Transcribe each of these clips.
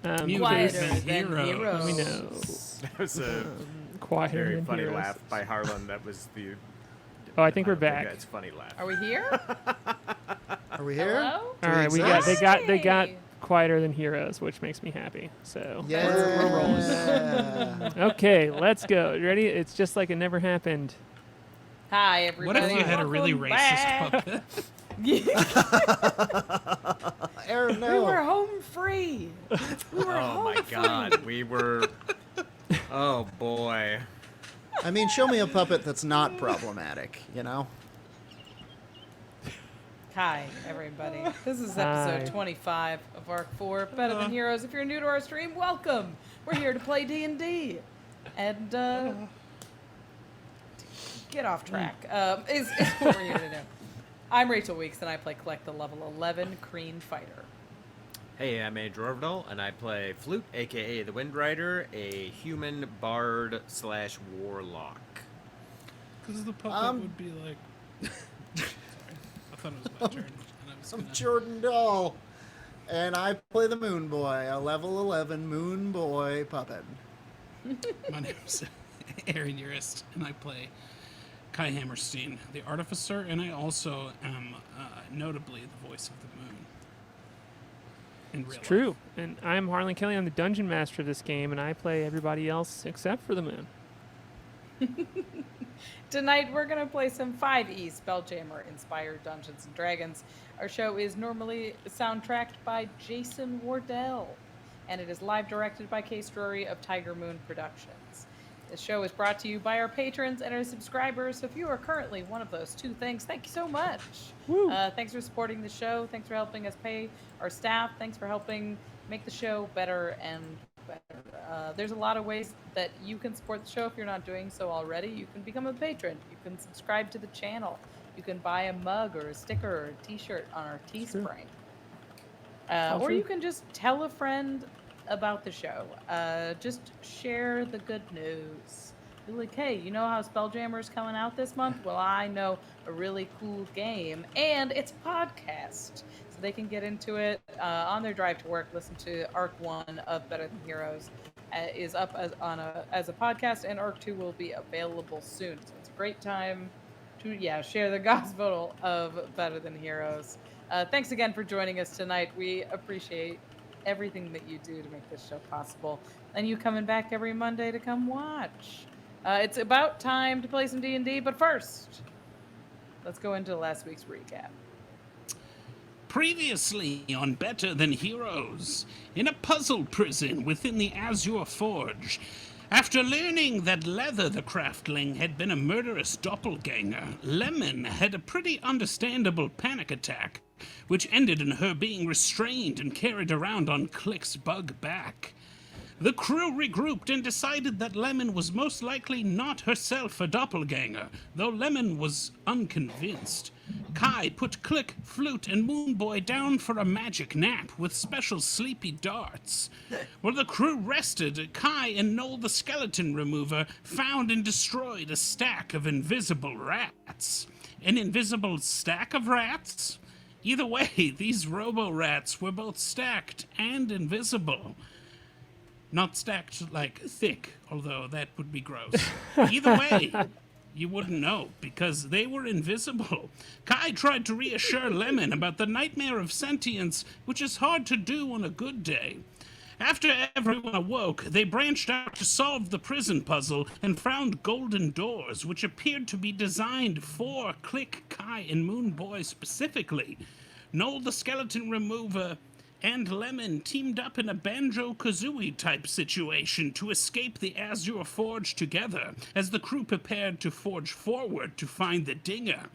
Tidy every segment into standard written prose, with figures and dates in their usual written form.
Quieter than heroes. We know. That was a Quieter very than funny heroes. laugh by Harlan. That was the. Oh, I think we're don't think back. That's funny laugh. Are we here? Are we here? Hello? All right, they got quieter than heroes, which makes me happy. So we're rolling. Okay, let's go. You ready? It's just like it never happened. Hi, everybody. What if you had a really racist puppet? Aaron, no. We were home free. Oh my God, we were. Oh boy. I mean, show me a puppet that's not problematic, you know? Hi, everybody. This is episode 25 of Arc 4, Better Than Heroes. If you're new to our stream, welcome. We're here to play D&D. And, get off track, is what we're here to do. I'm Rachel Weeks, and I play Klik, the level 11 Kreen fighter. Hey, I'm Ovredahl, and I play Flute, a.K.A. the Windrider, a human bard / warlock. Because the puppet would be like... Sorry. I thought it was my turn. I'm Jordan Dahl, and I play the Moonboy, a level 11 Moonboy puppet. My name's Aaron Urist, and I play K.A.I. Hammerstein, the Artificer, and I also am notably the voice of the moon. It's true. And I'm Harlan Kelly. I'm the Dungeon Master of this game, and I play everybody else except for the moon. Tonight we're going to play some 5e Spelljammer inspired Dungeons & Dragons. Our show is normally soundtracked by Jason Wardell, and it is live directed by Case Drury of Tiger Moon Productions. This show is brought to you by our patrons and our subscribers, so if you are currently one of those two things, thank you so much. Thanks for supporting the show. Thanks for helping us pay our staff. Thanks for helping make the show better and better. There's a lot of ways that you can support the show if you're not doing so already. You can become a patron. You can subscribe to the channel. You can buy a mug or a sticker or a t-shirt on our Teespring. Or you can just tell a friend about the show. Just share the good news. Be like, hey, you know how Spelljammer's coming out this month? Well, I know a really cool game, and it's a podcast. So they can get into it on their drive to work, listen to Arc 1 of Better Than Heroes is up as a podcast, and Arc 2 will be available soon. So it's a great time to, share the gospel of Better Than Heroes. Thanks again for joining us tonight. We appreciate everything that you do to make this show possible, and you coming back every Monday to come watch. It's about time to play some D&D, but first, let's go into last week's recap. Previously on Better Than Heroes, in a puzzle prison within the Azure Forge, after learning that Leather the Craftling had been a murderous doppelganger, Lemon had a pretty understandable panic attack, which ended in her being restrained and carried around on Klik's bug back. The crew regrouped and decided that Lemon was most likely not herself a doppelganger, though Lemon was unconvinced. K.A.I put Klik, Flute, and Moonboy down for a magic nap with special sleepy darts. While the crew rested, K.A.I and Noel the Skeleton Remover found and destroyed a stack of invisible rats. An invisible stack of rats? Either way, these robo-rats were both stacked and invisible. Not stacked like thick, although that would be gross. Either way, you wouldn't know, because they were invisible. K.A.I tried to reassure Lemon about the nightmare of sentience, which is hard to do on a good day. After everyone awoke, they branched out to solve the prison puzzle and found golden doors, which appeared to be designed for Klik, K.A.I, and Moonboy specifically. Noel the Skeleton Remover and Lemon teamed up in a Banjo-Kazooie type situation to escape the Azure Forge together, as the crew prepared to forge forward to find the Dinger.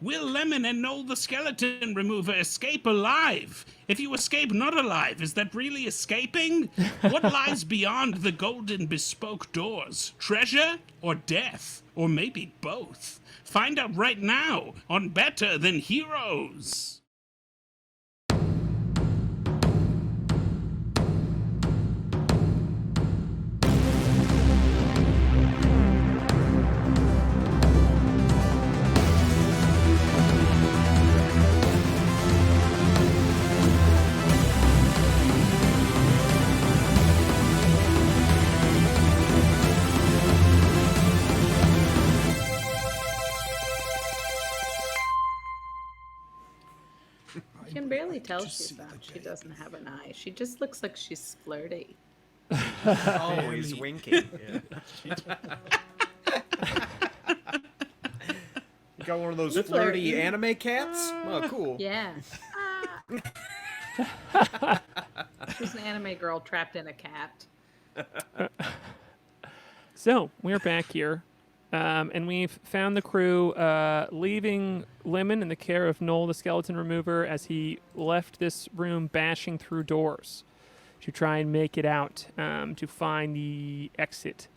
Will Lemon and Noel the Skeleton Remover escape alive? If you escape not alive, is that really escaping? What lies beyond the golden bespoke doors? Treasure or death? Or maybe both? Find out right now on Better Than Heroes. tell to she's see not. the She baby. doesn't have an eye. She just looks like she's flirty. Always winking. Yeah. You got one of those flirty flirty. anime cats? Oh, cool. Yeah. She's an anime girl trapped in a cat. So we're back here, and we've found the crew leaving Lemon in the care of Noel, the skeleton remover, as he left this room bashing through doors to try and make it out to find the exit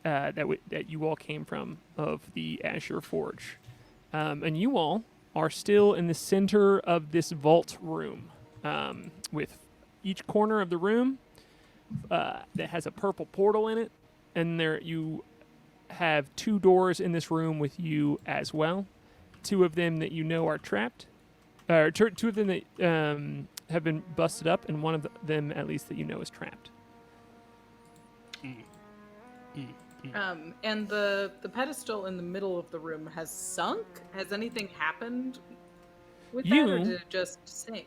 that you all came from of the Azure Forge. And you all are still in the center of this vault room, with each corner of the room that has a purple portal in it. And there you have 2 doors in this room with you as well. 2 of them that you know are trapped. 2 of them that have been busted up, and 1 of them, at least, that you know is trapped. And the pedestal in the middle of the room has sunk? Has anything happened with that, or did it just sink?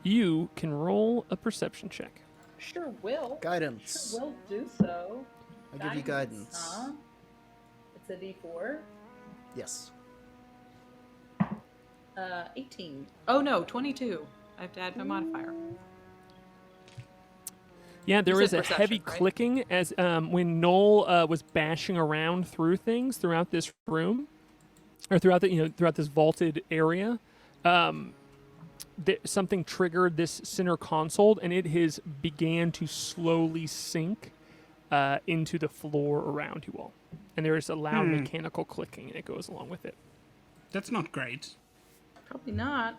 You can roll a perception check. Sure will. Guidance. Sure will do so. I give you guidance. Huh? It's a D4. Yes. 18. Oh no, 22. I have to add my modifier. Yeah, there You is said a heavy perception, right? clicking as when Noel was bashing around through things throughout this room, or throughout this vaulted area. Something triggered this center console, and it has began to slowly sink into the floor around you all. And there is a loud mechanical clicking, and it goes along with it. That's not great. Probably not.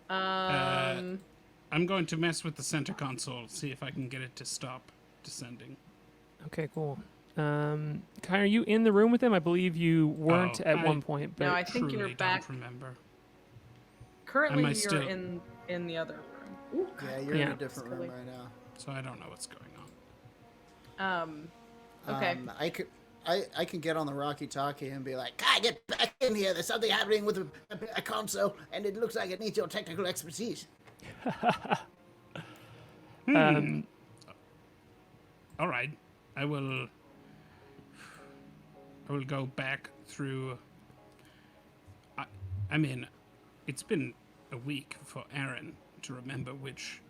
I'm going to mess with the center console, see if I can get it to stop descending. Okay, cool. Kai, are you in the room with them? I believe you weren't at one point, but No, I think Truly you're back. don't remember. Currently, Am I you're still- in the other room. Ooh, Yeah, you're in Yeah. a different room right now. So I don't know what's going on. Okay. I can get on the walkie-talkie and be like, Kai, get back in here. There's something happening with a console, and it looks like it needs your technical expertise. All right, I will go back through. I mean, it's been a week for Aaron to remember which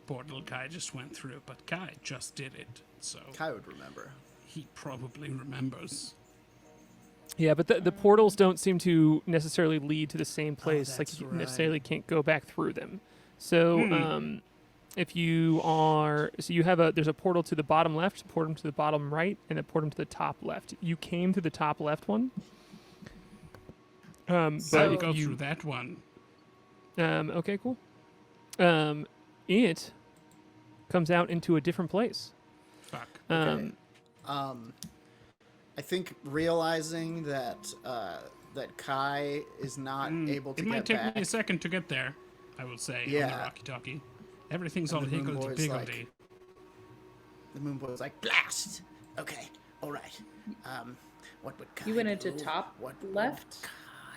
portal Kai just went through, but Kai just did it, so Kai would remember. he probably remembers. yeah, but the portals don't seem to necessarily lead to the same place. Like that's you right. necessarily can't go back through them. So if you are, there's a portal to the bottom left, a portal to the bottom right, and a portal to the top left. You came to the top left one. So But I if go you, through that one. okay, cool. It comes out into a different place. Fuck. I think realizing that that Kai is not able to It get might take back. me a second to get there, I will say, on the Yeah. walkie-talkie. Everything's And all the Moonboy's higgledy-piggledy. The Moonboy was like, blast! Okay, all right. What would Kai You went into do? top What left? would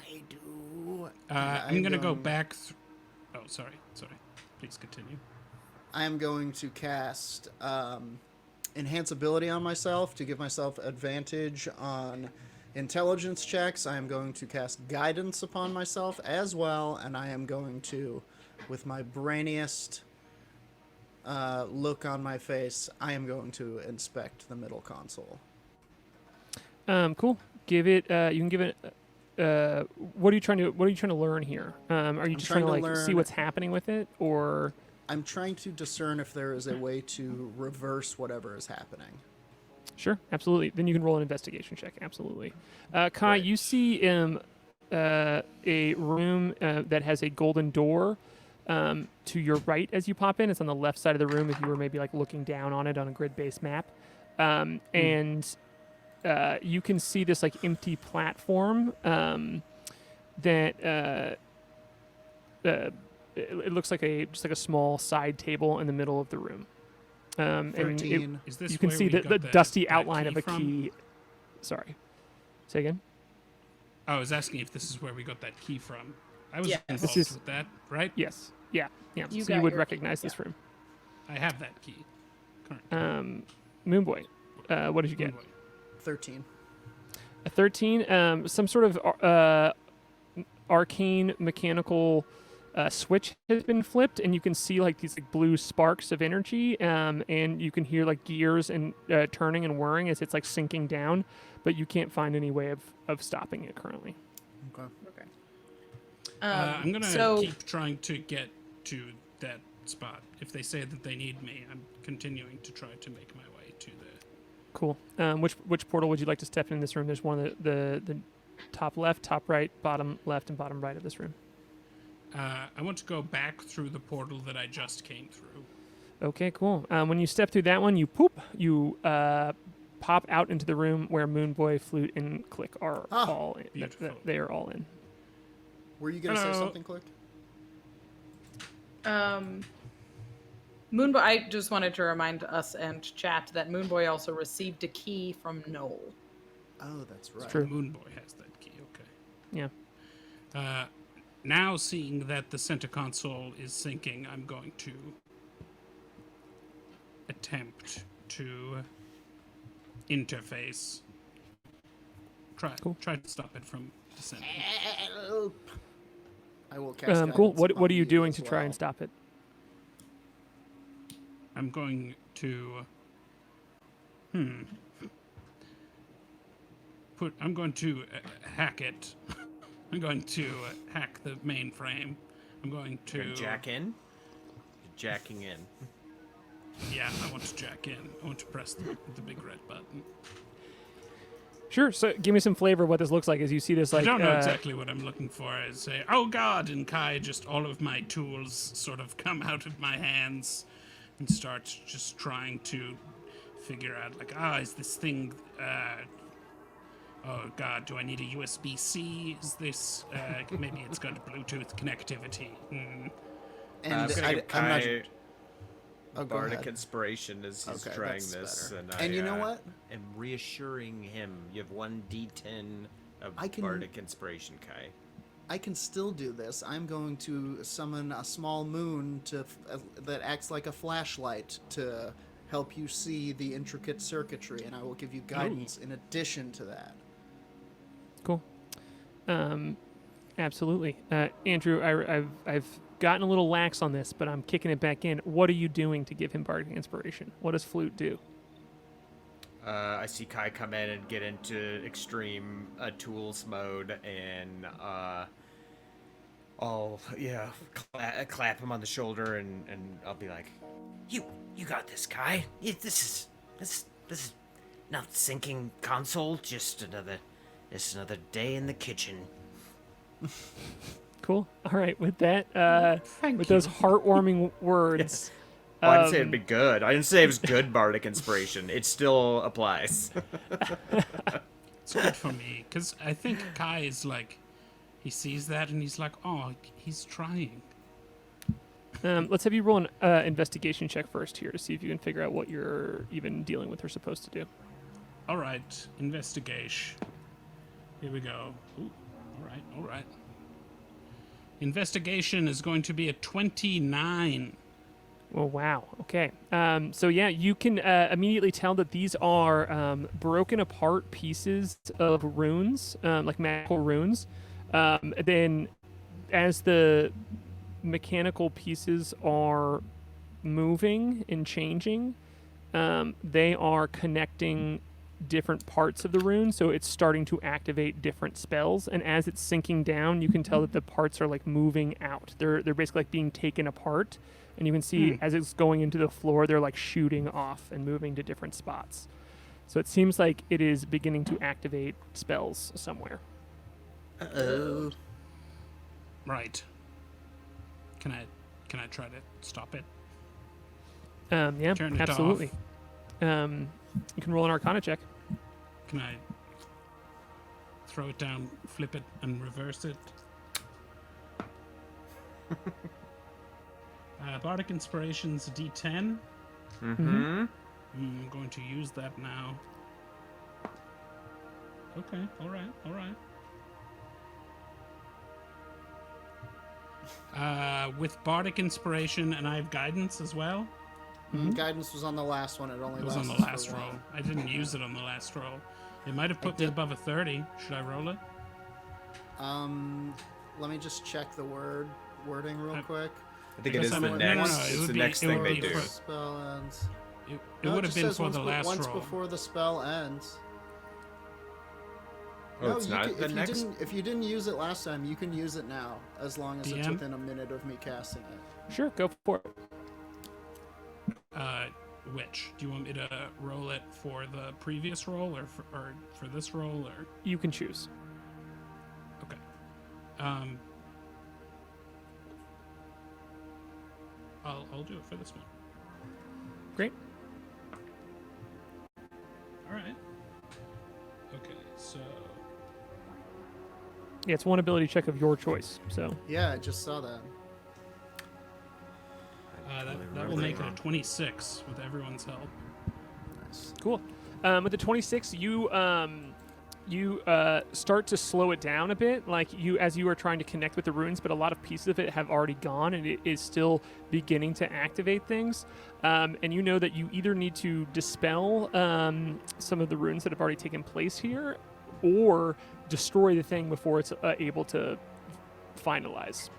Kai do? I'm going to go back... Oh, sorry. Please continue. I am going to cast Enhance Ability on myself to give myself advantage on intelligence checks. I am going to cast Guidance upon myself as well, and I am going to, with my brainiest look on my face, I am going to inspect the middle console. Cool. Give it. You can give it. What are you trying to learn here? Are you just trying to trying like to see learn- what's happening with it, or? I'm trying to discern if there is a way to reverse whatever is happening. Sure, absolutely. Then you can roll an investigation check. Absolutely. Kai, Right. you see a room that has a golden door to your right as you pop in. It's on the left side of the room if you were maybe like looking down on it on a grid-based map. And you can see this like empty platform that it looks like just like a small side table in the middle of the room. And 13. Is this you can where see we the got dusty that outline key of a from? key. Sorry. Say again? I was asking if this is where we got that key from. I was Yes. involved This is- with that, right? Yes. Yeah. Yeah. You So you got would your recognize key, this room. I have that key. Currently. Moonboy, what did you get? Moonboy. 13. A 13. Some sort of arcane mechanical switch has been flipped, and you can see like these like blue sparks of energy, and you can hear like gears and turning and whirring as it's like sinking down, but you can't find any way of stopping it currently. Okay. Okay. I'm gonna so- keep trying to get to that spot. If they say that they need me, I'm continuing to try to make my way to the. Cool. Which portal would you like to step in this room? There's one of the top left, top right, bottom left, and bottom right of this room. I want to go back through the portal that I just came through. Okay, cool. When you step through that one, you pop out into the room where Moonboy, Flute, and Klik are all in. Beautiful. Were you going to say Hello. something, Klik? Moonboy, I just wanted to remind us and chat that Moonboy also received a key from Noel. Oh, that's right. true. Moonboy has that key. Okay. Yeah. Now, seeing that the center console is sinking, I'm going to attempt to interface. Try to stop it from descending. Help! I will cast Cool. guidance What upon are you doing as to try well. and stop it? I'm going to. I'm going to hack it. I'm going to hack the mainframe. I'm going to. You're jack in. You're jacking in. Yeah, I want to jack in. I want to press the big red button. Sure. So give me some flavor of what this looks like as you see this like. I don't know exactly what I'm looking for. I say, "Oh God!" and K.A.I, just all of my tools sort of come out of my hands and start just trying to figure out, like, is this thing? Oh God, do I need a USB-C? Is this? Maybe it's got Bluetooth connectivity. And I'm gonna give I'm not. Kai Oh, go Bardic ahead. Inspiration as he's Okay, trying that's this, better. and And you know what? am reassuring him. You have 1d10 of I can- Bardic Inspiration, Kai. I can still do this. I'm going to summon a small moon that acts like a flashlight to help you see the intricate circuitry, and I will give you guidance in addition to that. Cool. Absolutely. Andrew, I've gotten a little lax on this, but I'm kicking it back in. What are you doing to give him Bardic Inspiration? What does Flute do? I see Kai come in and get into extreme tools mode, and I'll clap him on the shoulder, and I'll be like, "You got this, Kai. This is not sinking console. Just another day in the kitchen." Cool. All right. With that, Thank with you. those heartwarming words. Well, I didn't say it'd be good. I didn't say it was good Bardic Inspiration. It still applies. It's good for me because I think K.A.I is like, he sees that and he's like, oh, he's trying. Let's have you roll an investigation check first here to see if you can figure out what you're even dealing with or supposed to do. All right, investigation. Here we go. Ooh, all right. Investigation is going to be a 29. Oh, wow. Okay. So, yeah, you can immediately tell that these are broken apart pieces of runes, like magical runes. Then, as the mechanical pieces are moving and changing, they are connecting different parts of the rune, so it's starting to activate different spells. And as it's sinking down, you can tell that the parts are like moving out. They're basically like being taken apart. And you can see as it's going into the floor, they're like shooting off and moving to different spots. So it seems like it is beginning to activate spells somewhere. Uh-oh. Right. Can I try to stop it? Yeah, Turn it absolutely. You can roll an Arcana check. Can I throw it down, flip it, and reverse it? Bardic Inspiration's D10. Mm-hmm. I'm going to use that now. Okay, all right. With Bardic Inspiration, and I have Guidance as well. Guidance was on the last one. It only It was on lasts the last for roll. one. I didn't use it on the last roll. It might have put me did- above a 30. Should I roll it? Let me just check the wording real quick. I think it is Guess the I'm- next. no, it It's would the be- next it thing would they be do. for- Spell ends. It No, would have just been says for once the last once roll. before the spell ends. Oh, it's you not can- the if next. if you didn't use it last time, you can use it now, as long as it's DM? within a minute of me casting it. Sure, go for it. Which? Do you want me to roll it for the previous roll or for this roll or? You can choose. Okay. I'll do it for this one. Great. All right. Okay, so Yeah, it's one ability check of your choice. So Yeah, I just saw that. that will make it a 26 with everyone's help. Nice. cool. With the 26, you start to slow it down a bit, like as you are trying to connect with the runes, but a lot of pieces of it have already gone, and it is still beginning to activate things. And you know that you either need to dispel some of the runes that have already taken place here, or destroy the thing before it's able to finalize.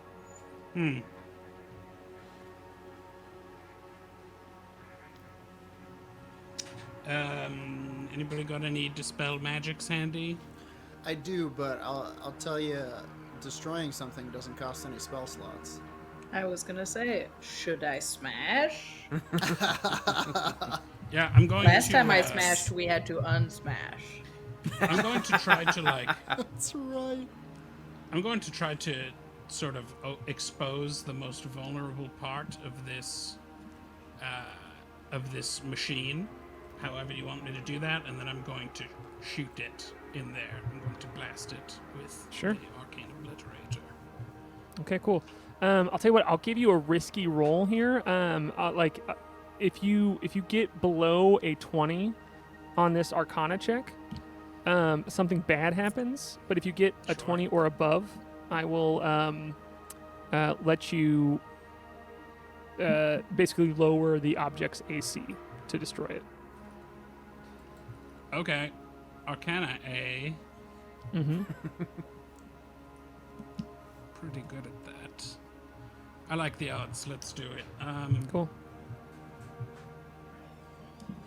Anybody got any dispel magics handy? I do, but I'll tell you, destroying something doesn't cost any spell slots. I was gonna say, should I smash? Yeah, I'm going Last to. time I smashed, we had to unsmash. I'm going to try to That's right. I'm going to try to sort of expose the most vulnerable part of this machine, however you want me to do that, and then I'm going to shoot it in there. I'm going to blast it with Sure. the Arcane Obliterator. Okay, cool. I'll tell you what. I'll give you a risky roll here. If you get below a 20 on this Arcana check, something bad happens. But if you get a 20 or above, I will let you basically lower the object's AC to destroy it. Okay, Arcana A. Mm-hmm. Pretty good at that. I like the odds. Let's do it. Cool.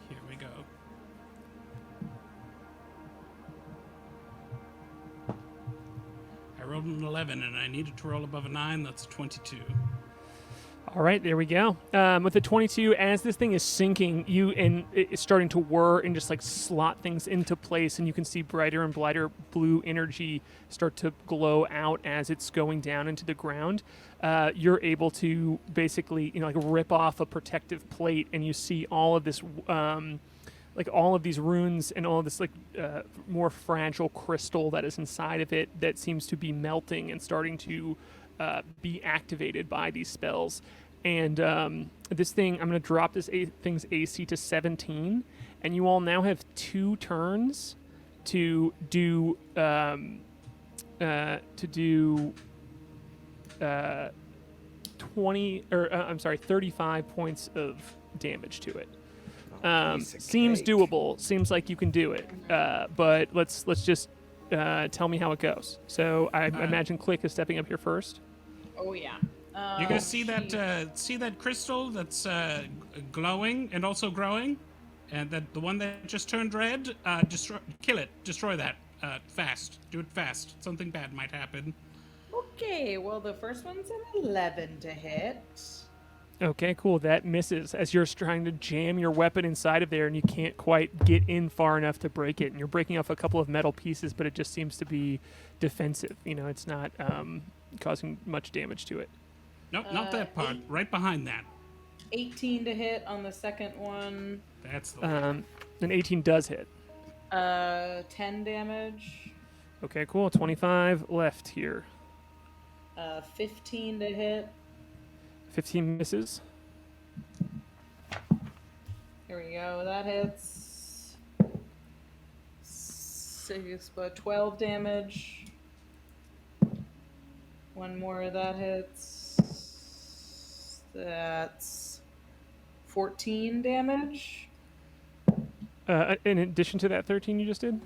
Here we go. I rolled an 11 and I needed to roll above a 9. That's a 22. All right, there we go. With the 22, as this thing is sinking, it's starting to whir and just like slot things into place, and you can see brighter and brighter blue energy start to glow out as it's going down into the ground. You're able to basically, like rip off a protective plate, and you see all of this, like all of these runes and all of this more fragile crystal that is inside of it that seems to be melting and starting to be activated by these spells. And this thing, I'm going to drop this thing's AC to 17, and you all now have 2 turns to do 35 points of damage to it. Piece of Seems cake. doable. Seems like you can do it. But let's just tell me how it goes. So I imagine Klik is stepping up here first. Oh yeah. You guys see that crystal that's glowing and also growing, and that the one that just turned red? Kill it. Destroy that fast. Do it fast. Something bad might happen. Okay, well the first one's an 11 to hit. Okay, cool. That misses as you're trying to jam your weapon inside of there, and you can't quite get in far enough to break it. And you're breaking off a couple of metal pieces, but it just seems to be defensive. It's not causing much damage to it. Nope, not that part. Right behind that. 18 to hit on the second one. That's the one. An 18 does hit. 10 damage. Okay, cool. 25 left here. 15 to hit. 15 misses. Here we go. That hits. 12 damage. One more of that hits. That's 14 damage. In addition to that 13 you just did?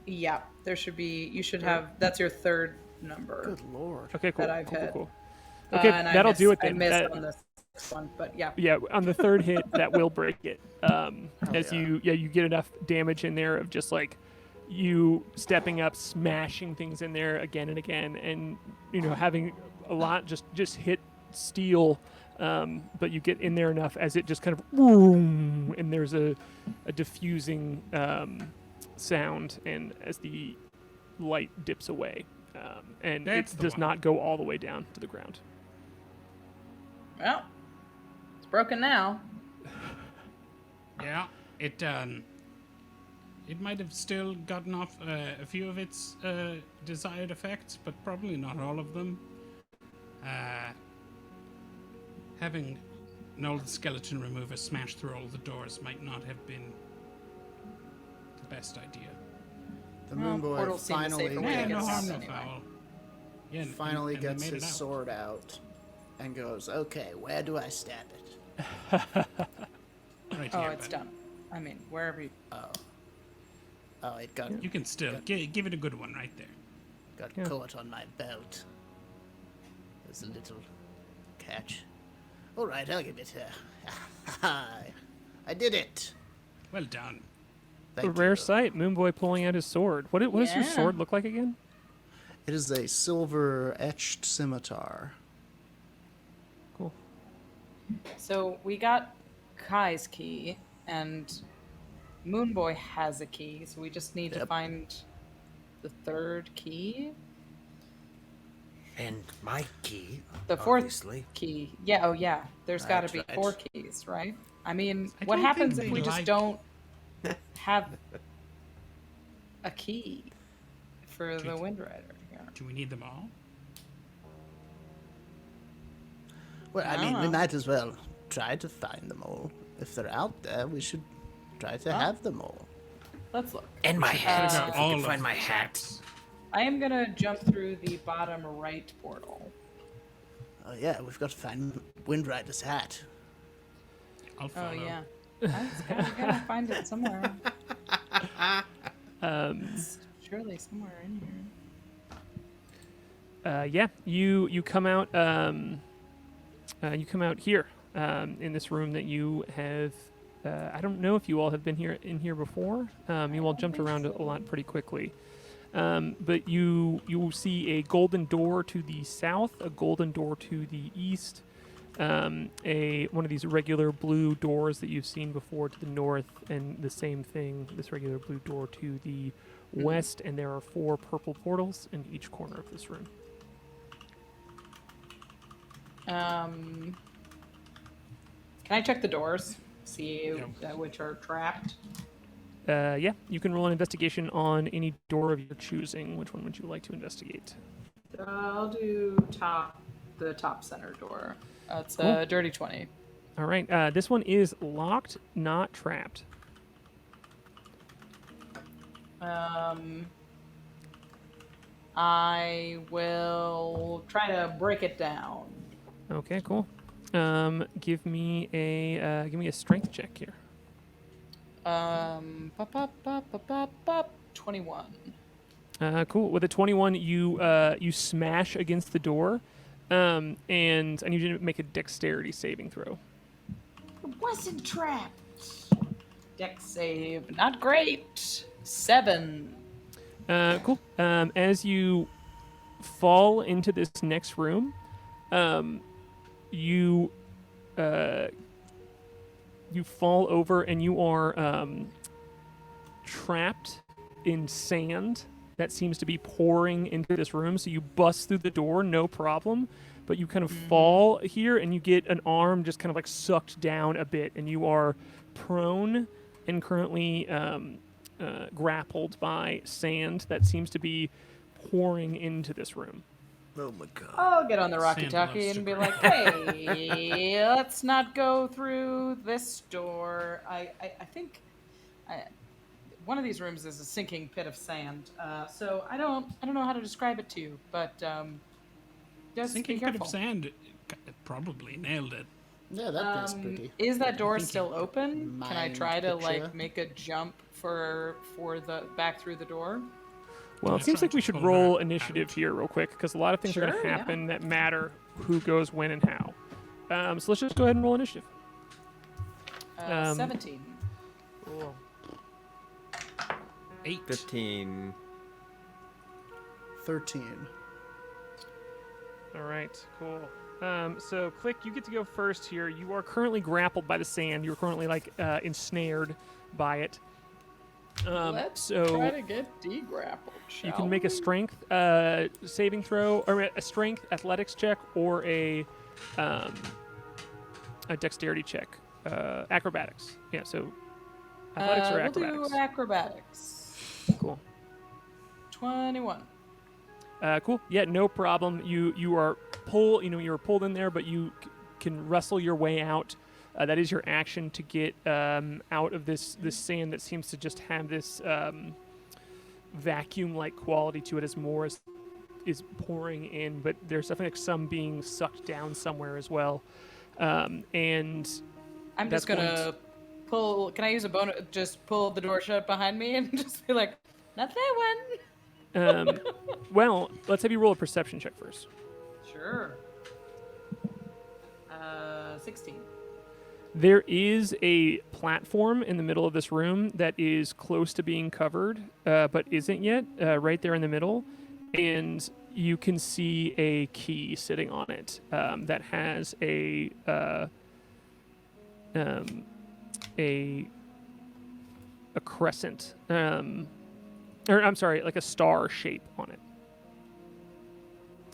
Yeah, there should be. You should have. That's your third number. Good lord. Okay, cool. That I've cool, hit. cool, cool. Okay, And that'll do it I then. missed on this one, but yeah. Yeah, on the third hit, that will break it. As yeah. you get enough damage in there of just like you stepping up, smashing things in there again and again, and having a lot just hit steel. But you get in there enough as it just kind of boom, and there's a diffusing sound, and as the light dips away, and That's it the does one. not go all the way down to the ground. Well, it's broken now. Yeah, it might have still gotten off a few of its desired effects, but probably not all of them. Having an old skeleton remover smash through all the doors might not have been the best idea. The Well, Moonboy portals seem the finally safer way to Yeah, get no stuff harm, no anyway. foul. Yeah, and- finally and they gets made his it out. sword out and goes, "Okay, where do I stab it?" Right Oh, here, it's buddy. done. I mean, wherever you. Oh, it got You can still give it a good one right there. got caught on my belt. There's a little catch. All right, I'll give it her. I did it. Well done. A Thank rare you. sight, Moonboy pulling out his sword. What does your Yeah. sword look like again? It is a silver etched scimitar. Cool. So we got K.A.I.'s key, and Moonboy has a key, so we just need to Yep. find the third key. And my key, The fourth obviously. key. Yeah, oh yeah. There's got to That's be right. 4 keys, right? I mean, I what don't happens think if we they just like- don't have a key for the Treat- Windrider? Yeah. Do we need them all? Well, I mean, we Ah. might as well try to find them all. If they're out there, we should try to have them all. Let's look. And my hat. Figure out If we all can of find the my hat. traps. I am gonna jump through the bottom right portal. Oh yeah, we've got to find Windrider's hat. I'll Oh follow. yeah. I gotta find it somewhere. It's surely somewhere in here. Yeah, you come out. You come out here in this room that you have. I don't know if you all have been in here before. You all jumped around a lot pretty quickly. But you see a golden door to the south, a golden door to the east, one of these regular blue doors that you've seen before to the north, and the same thing, this regular blue door to the west, and there are 4 purple portals in each corner of this room. Can I check the doors? See which are trapped? Yeah, you can roll an investigation on any door of your choosing. Which one would you like to investigate? I'll do the top center door. That's Cool. a dirty 20. All right, this one is locked, not trapped. I will try to break it down. Okay, cool. Give me a strength check here. 21. Cool. With a 21, you smash against the door, and I need you to make a dexterity saving throw. It wasn't trapped. Dex save, not great. 7. Cool. As you fall into this next room, you fall over and you are trapped in sand that seems to be pouring into this room. So you bust through the door, no problem, but you kind of fall here and you get an arm just kind of like sucked down a bit, and you are prone and currently grappled by sand that seems to be pouring into this room. Oh my god. I'll get on the Sand walkie-talkie loves and to be like, hey, let's not go through this door. I think one of these rooms is a sinking pit of sand. So I don't know how to describe it to you, but Just be Sinking pit careful. of sand probably nailed it. Yeah, that gets pretty. Is that door still open? Can I Mind try to picture. like make a jump for the back through the door? Well, Can it I seems try like we to should pull roll her initiative out? here real quick because a lot of things are going Sure, to yeah. happen that matter who goes when and how. So let's just go ahead and roll initiative. 17. Cool. 8. 15. 13. All right, cool. So, Klik, you get to go first here. You are currently grappled by the sand. You're currently like ensnared by it. Let's so try to get degrappled. you can make a strength saving throw, or a strength athletics check, or a dexterity check. Acrobatics. Yeah. So athletics or We'll acrobatics. do acrobatics. Cool. 21. Cool. Yeah, no problem. You are you're pulled in there, but you can wrestle your way out. That is your action to get out of this sand that seems to just have this vacuum-like quality to it as more is pouring in, but there's definitely like some being sucked down somewhere as well. And I'm That's just gonna pull. Can I use a bonus? Just pull the door shut behind me and just be like, not that one. well, let's have you roll a perception check first. Sure. 16. There is a platform in the middle of this room that is close to being covered, but isn't yet, right there in the middle. And you can see a key sitting on it that has a crescent, or I'm sorry, like a star shape on it.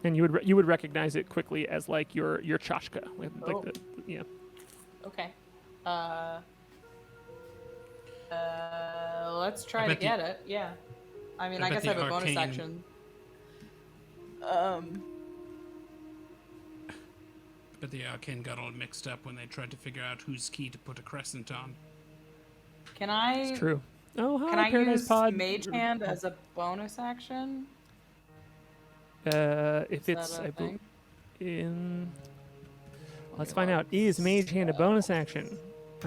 And you would recognize it quickly as like your chashka, like Oh. the yeah. Okay. Let's try I to bet the- get it. Yeah. I mean, I I bet guess I the have a bonus arcane- action. But the Arcane got all mixed up when they tried to figure out whose key to put a crescent on. Can I? It's true. Oh, hi, Can I Paradise use Pod. Mage Hand as a bonus action? If Is it's that a I bel- thing? in, let's find out. Is Mage Hand a bonus action?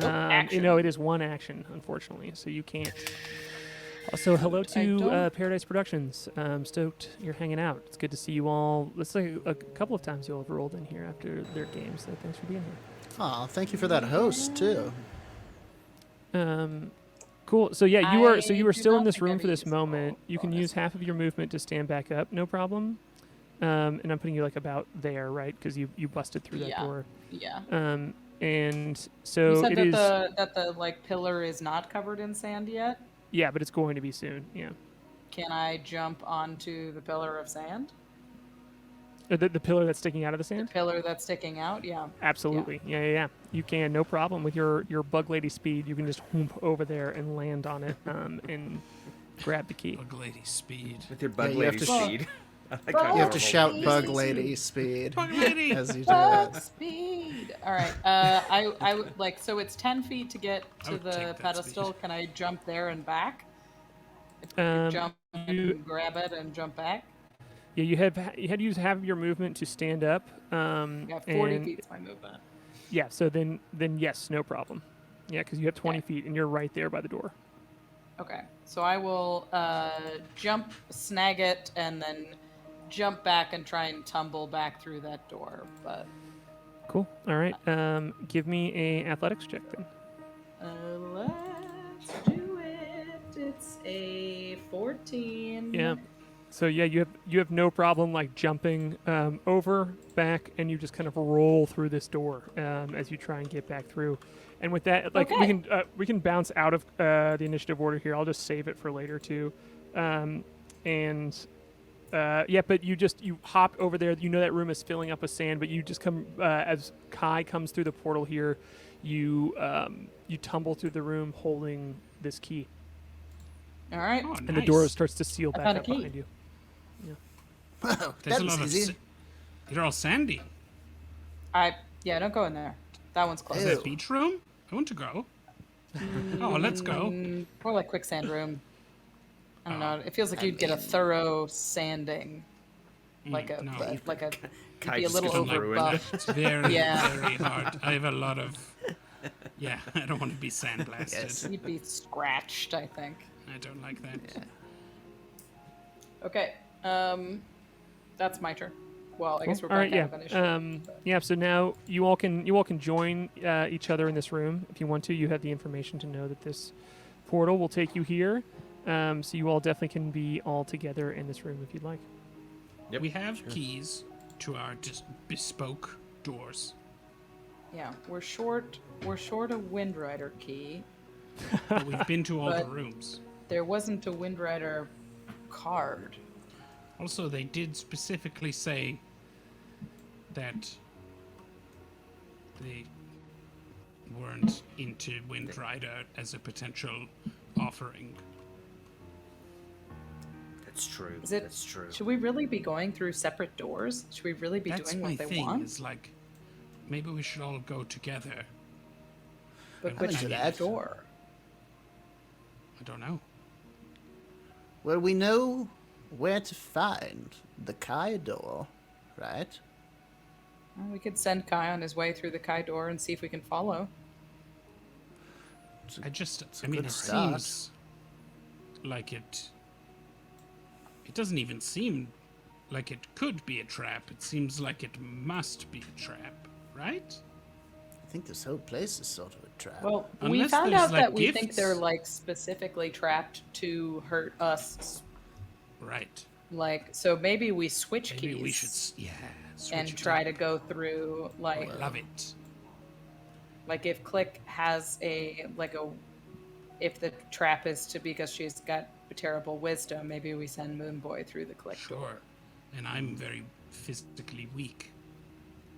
action. It is one action, unfortunately, so you can't. Also, hello to don't- Paradise Productions. Stoked you're hanging out. It's good to see you all. Looks like a couple of times you'll have rolled in here after their games, so thanks for being here. Aw, thank you for that host too. Cool. So yeah, you are I still do in not this think room I've for this used moment. the You can bonus. use half of your movement to stand back up, no problem. And I'm putting you like about there, right? Because you busted through that Yeah. door. Yeah. And so You said it that is. that the like pillar is not covered in sand yet. Yeah, but it's going to be soon. Yeah. Can I jump onto the pillar of sand? The pillar that's sticking out of the The sand. pillar that's sticking out? Yeah. Absolutely. Yeah. You can, no problem with your bug lady speed. You can just whoomp over there and land on it and grab the key. Bug lady speed. With your bug you have lady to speed. I like Bug how You have to horrible shout it is. bug lady speed Bug lady! as you do Bug it. speed. All right. I would like so it's 10 feet to get I to would take the that pedestal. speed. Can I jump there and back? If I jump you- and grab it and jump back. Yeah, you had to use half of your movement to stand up. Yeah, 40 and- feet's my movement. Yeah, so then yes, no problem. Yeah, because you have 20 Okay. feet and you're right there by the door. Okay, so I will jump, snag it, and then jump back and try and tumble back through that door. But Cool. All right. Give me a athletics check then. let's do it. It's a 14. Yeah. So yeah, you have no problem like jumping over, back, and you just kind of roll through this door as you try and get back through. And with that, like Okay. we can bounce out of the initiative order here. I'll just save it for later too. Yeah, but you hop over there. You know that room is filling up with sand, but you just come as K.A.I comes through the portal here. You tumble through the room holding this key, All right. Oh, and the door starts to seal I back found a up key. behind you. Wow, There's that a was lot of. easy. You're all sandy. Yeah, don't go in there. That one's closed. Is Ew. that beach room? I want to go. Oh, let's go. More like quicksand room. I don't Oh, know. It feels like you'd get a thorough sanding. like a no. like a Kai be a just little gets ruined. overbuffed. It's very, Yeah. very hard. I have a lot of. Yeah, I don't want to be sandblasted. Yes. You'd be scratched, I think. I don't like that. Okay, that's my turn. Well, I guess we're All back right, out of initiative. yeah. So now you all can join each other in this room if you want to. You have the information to know that this portal will take you here. So you all definitely can be all together in this room if you'd like. Yep, We have sure. keys to our bespoke doors. Yeah, we're short a Windrider key. But we've been to all the But- rooms. There wasn't a Windrider card. Also, they did specifically say that they weren't into Windrider as a potential offering. That's true. Is it? That's true. Should we really be going through separate doors? Should we really be That's doing my what they thing. want? Is like, maybe we should all go together. But I'm which into that. door? I don't know. Well, we know where to find the K.A.I door, right? Well, we could send Kai on his way through the Kai door and see if we can follow. I just, a I mean, good it start. seems like it. It doesn't even seem like it could be a trap. It seems like it must be a trap, right? I think this whole place is sort of a trap. Well, we Unless found there's, out like, that we think gifts. they're like specifically trapped to hurt us. Right. Like, so maybe we switch Maybe keys we should, yeah, switch and it try up. to go through like Love it. like if Klik has if the trap is to because she's got terrible wisdom, maybe we send Moonboy through the Klik door. Sure. And I'm very physically weak.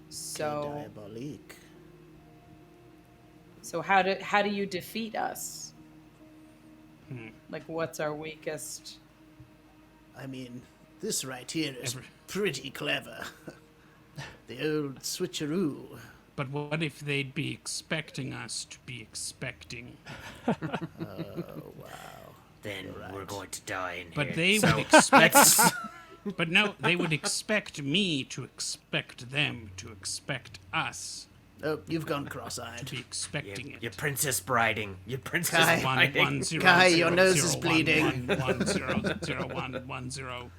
So Diabolique. so how do you defeat us? Hmm. Like what's our weakest? I mean, this right here is Every- pretty clever. The old switcheroo. But what if they'd be expecting us to be expecting? Oh, wow. Then You're we're right. going to die in But here. they so would expect. let's- But no, they would expect me to expect them to expect us Oh, you've gone cross-eyed. to be expecting it. You're princess briding. You're princess Kai. briding. 110 Kai, your nose is 0 bleeding. 110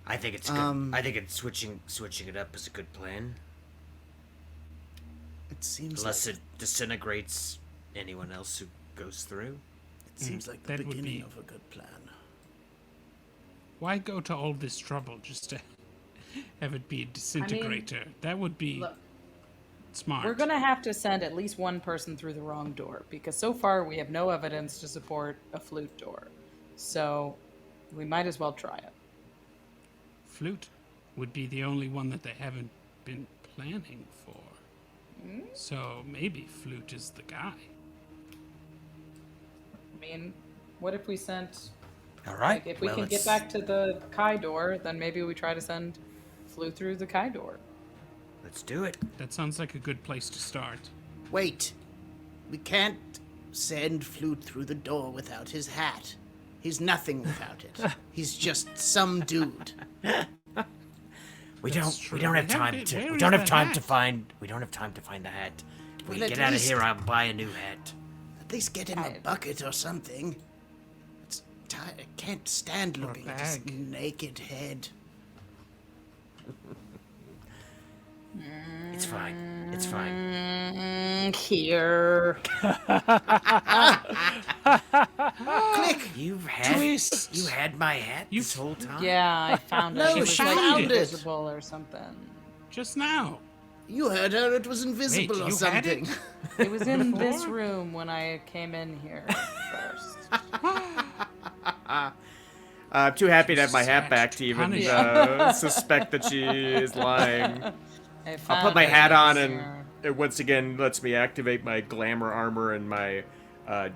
I think it's good. I think it's switching it up is a good plan. It seems Unless like, it disintegrates anyone else who goes through. it seems like the that would beginning be- of a good plan. Why go to all this trouble just to have it be a disintegrator? That would be Look, smart. we're gonna have to send at least one person through the wrong door because so far we have no evidence to support a flute door. So we might as well try it. Flute would be the only one that they haven't been planning for. So maybe Flute is the guy. I mean, what if we sent All right. like if we well, can get let's- back to the Kai door, then maybe we try to send Flute through the Kai door. Let's do it. That sounds like a good place to start. Wait. We can't send Flute through the door without his hat. He's nothing without it. He's just some dude. We That's don't. true. We don't have We have time it- to. where We is don't have the time hat? to find. We don't have time to find the hat. If we Well, get at out of least- here, I'll buy a new hat. At least get him a Hide. bucket or something. It's I can't stand Or a looking at his bag. naked head. It's fine. It's fine. Here. Click! You've had. Twist! You had my hat You- this whole time. Yeah, I found it. No, It was she like found it. invisible or something. Just now. You heard her, it was invisible Wait, or you had something. it? It was in this Before? room when I came in here first. I'm too happy to have my hat Snatched back to even punishment. suspect that she is lying. I I'll found put my it hat on, here. and it once again lets me activate my glamour armor, and my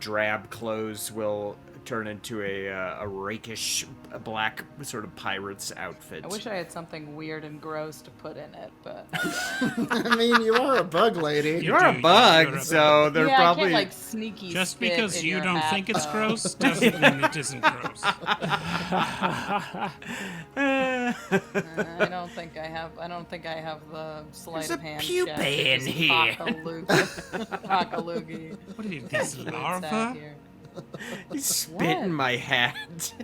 drab clothes will turn into a rakish black sort of pirate's outfit. I wish I had something weird and gross to put in it, but I mean, you are a bug lady. You're a bug, You're a so they're yeah, probably. I can't like sneaky. Just spit because in you your don't hat, think it's though. gross doesn't mean it isn't gross. I don't think I have. I don't think I have the sleight There's of a hand pupae check. in here. Cockaloogie. What are these larvae? He's spit in my hat.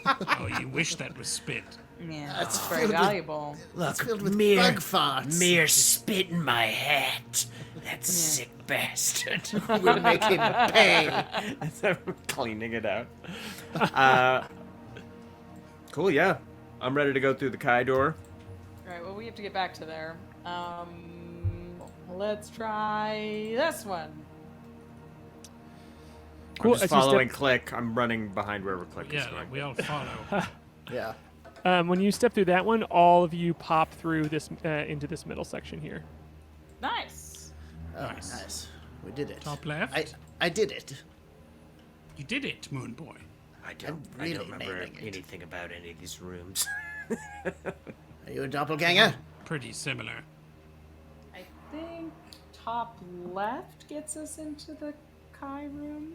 Oh, you wish that was spit. Yeah, That's it's very filled with- valuable. It's filled with mere, bug farts. mere spit in my hat. That sick bastard. Will make him pay. As I'm cleaning it out. Cool, yeah. I'm ready to go through the K.A.I door. All right. Well, we have to get back to there. Let's try this one. Cool. I'm just as you step- following Klik. I'm running behind wherever Klik is Yeah, going. we all follow. Yeah. When you step through that one, all of you pop through this into this middle section here. Nice. Oh, Nice. nice. We did it. Top left. I did it. You did it, Moonboy. I really don't remember nailing it. anything about any of these rooms. Are you a doppelganger? Pretty similar. I think top left gets us into the Kai room.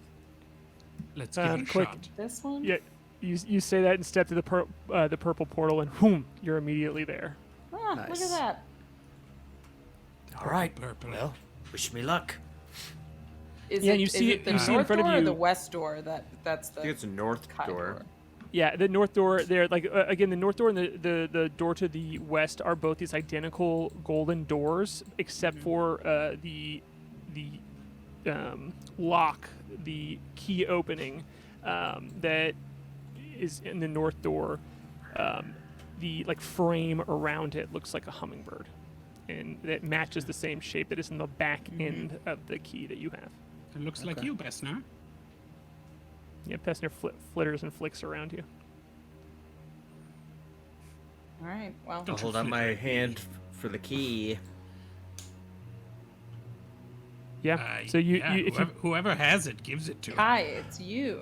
Let's give it a Quick. shot. This one. Yeah, you say that and step to the purple portal, and whoom, you're immediately there. Ah, look Nice. at that. All right. Purple. Well, wish me luck. Is Yeah, it, you is see it it- the you see in north front of door or you- the west door? That's the I think it's a north Kai door. Yeah, the north door there, like again, the north door and the door to the west are both these identical golden doors, except for the lock, the key opening that is in the north door. The like frame around it looks like a hummingbird, and that matches the same shape that is in the back end of the key that you have. It looks like you, Bessner. Yeah, Pessner flitters and flicks around you. All right. Well, Don't I'll hold you out flitter my at hand me. for the key. Yeah. So you, yeah, if you whoever has it gives it to him. Kai, it's you.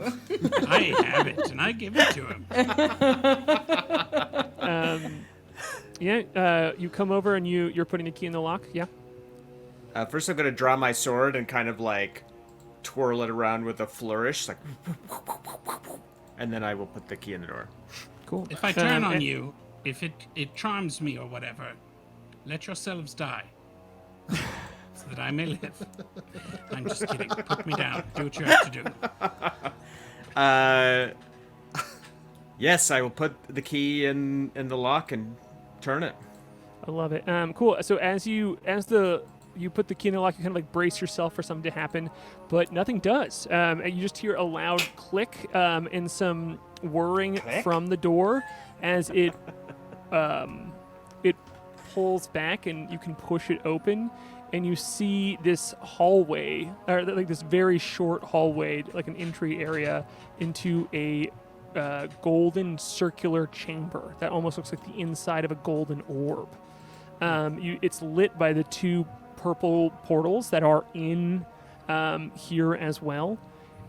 I have it, and I give it to him. you come over and you're putting the key in the lock. Yeah. First, I'm gonna draw my sword and kind of like twirl it around with a flourish, like, and then I will put the key in the door. Cool. If I turn on and- you, if it charms me or whatever, let yourselves die, so that I may live. I'm just kidding. Put me down. Do what you have to do. Yes, I will put the key in the lock and turn it. I love it. Cool. So as you put the key in the lock, you kind of like brace yourself for something to happen, but nothing does. And you just hear a loud click and some whirring from the door as it pulls back, and you can push it open, and you see this hallway, or like this very short hallway, like an entry area into a golden circular chamber that almost looks like the inside of a golden orb. It's lit by the two purple portals that are in here as well,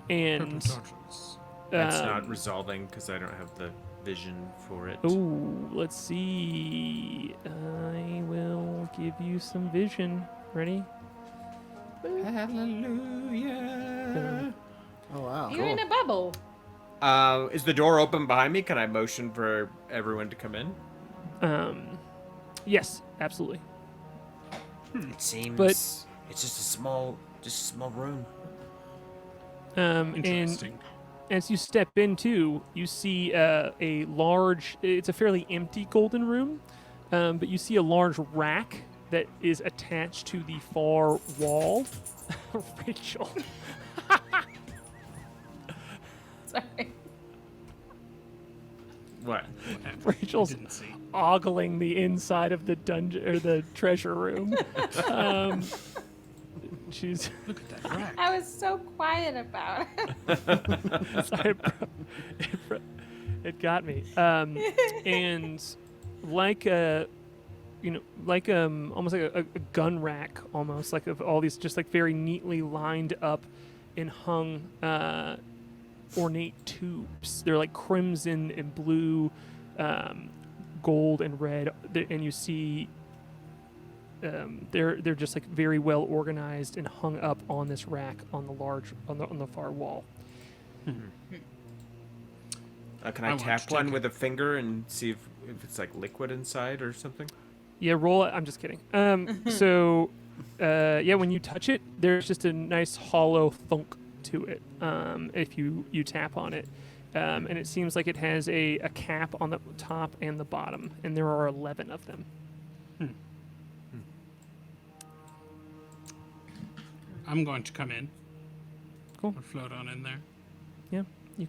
Purple and torches. That's not resolving because I don't have the vision for it. oh, let's see. I will give you some vision. Ready? Hallelujah. Oh wow. You're in a bubble. Is the door open behind me? Can I motion for everyone to come in? Yes, absolutely. It seems But- it's just a small room. And Interesting. as you step into, you see a large. It's a fairly empty golden room, but you see a large rack that is attached to the far wall. Rachel. Sorry. What? Rachel's Didn't see. ogling the inside of the dungeon or the treasure room. She's Look at that rack. I was so quiet about it. sorry, it got me. And like a, almost like a gun rack, almost like of all these just like very neatly lined up and hung ornate tubes. They're like crimson and blue, gold and red, and you see they're just like very well organized and hung up on this rack on the far wall. Can I I want tap to one take with a finger and see if it's like liquid inside or something? Yeah, roll it. I'm just kidding. So, when you touch it, there's just a nice hollow thunk to it if you tap on it. And it seems like it has a cap on the top and the bottom, and there are 11 of them. I'm going to come in. Cool. Or float on in there. Yeah, you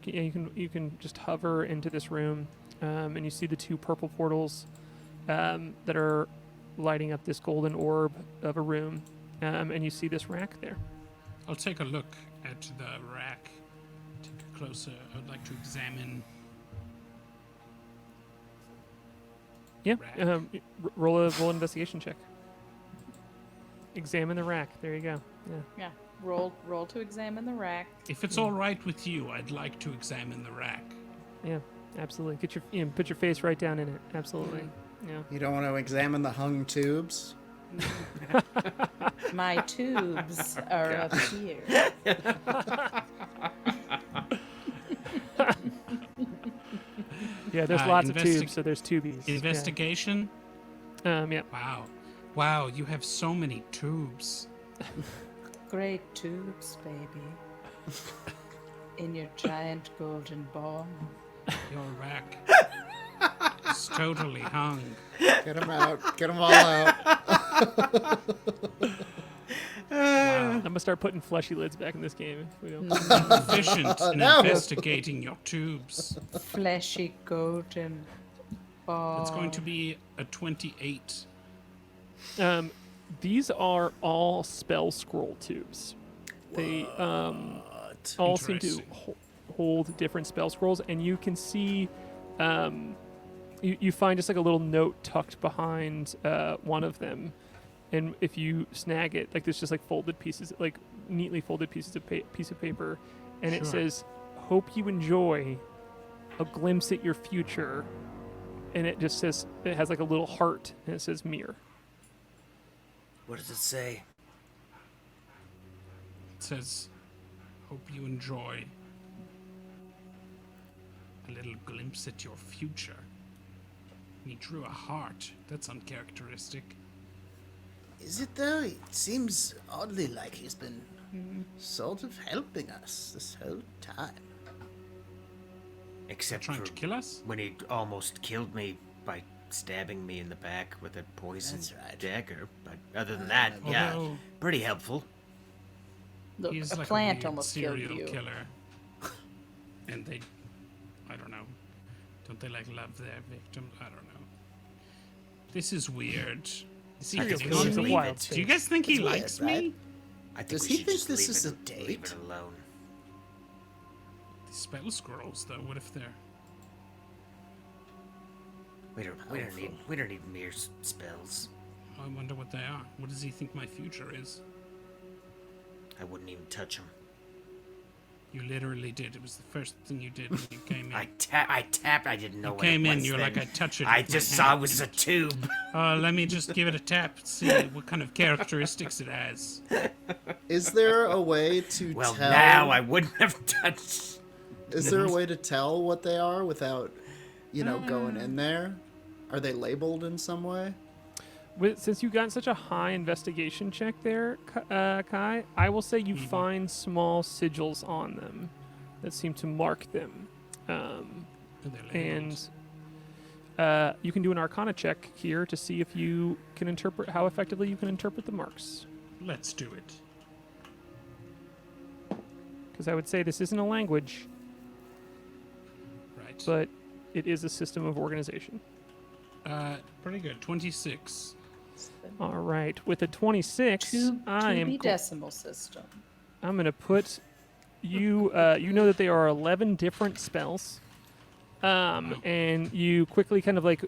can just hover into this room, and you see the 2 purple portals that are lighting up this golden orb of a room, and you see this rack there. I'll take a look at the rack. Take a closer. I would like to examine. Yeah, Rack. roll an investigation check. Examine the rack. There you go. Yeah. Yeah. Roll to examine the rack. If it's all right with you, I'd like to examine the rack. Yeah, absolutely. Put your face right down in it. Absolutely. Yeah. You don't want to examine the hung tubes? My tubes are up here. Yeah, there's lots of tubes, so there's tubies. Investigation? Yeah. Wow, you have so many tubes. Great tubes, baby. In your giant golden ball. Your rack is totally hung. Get them out. Get them all out. Wow. I'm gonna start putting fleshy lids back in this game if we don't. Efficient in No. investigating your tubes. Fleshy golden ball. It's going to be a 28. These are all spell scroll tubes. They all seem to Interesting. hold different spell scrolls, and you can see, you find just like a little note tucked behind one of them, and if you snag it, like there's just like folded pieces, like neatly folded pieces of piece of paper, and it Sure. says, "Hope you enjoy a glimpse at your future," and it just says it has like a little heart, and it says "Mirror." What does it say? It says, hope you enjoy a little glimpse at your future. And he drew a heart. That's uncharacteristic. Is it though? It seems oddly like he's been sort of helping us this whole time. Except Trying for to kill us? when he almost killed me by stabbing me in the back with a poison That's right. dagger. But other than that, yeah, Although pretty helpful. Look, he's a like plant a weird almost killed serial you. killer. And they, I don't know. Don't they like love their victims? I don't know. This is weird. Is he Serial killing killer is a me? wild Do you guys think he It's weird, likes right? me? I think Does we he should think just this leave is it, a Leave date? it alone. The spell scrolls, though. What if they're? We don't need mere spells. I wonder what they are. What does he think my future is? I wouldn't even touch them. You literally did. It was the first thing you did when you came in. I tapped. I didn't know You what came it in. was You're then. like, I touch it. I with my just saw hand." it was a tube. Let me just give it a tap. See what kind of characteristics it has. Is there a way to Well, tell? now I wouldn't have touched. Is there a way to tell what they are without, going in there? Are they labeled in some way? Since you got such a high investigation check there, Kai, I will say you find small sigils on them that seem to mark them. And they're labeled. And you can do an Arcana check here to see if you can interpret how effectively you can interpret the marks. Let's do it. Because I would say this isn't a language, Right. but it is a system of organization. Pretty good. 26. All right, with a 26, I am decimal system. I'm going to put you. You know that there are 11 different spells, and you quickly kind of like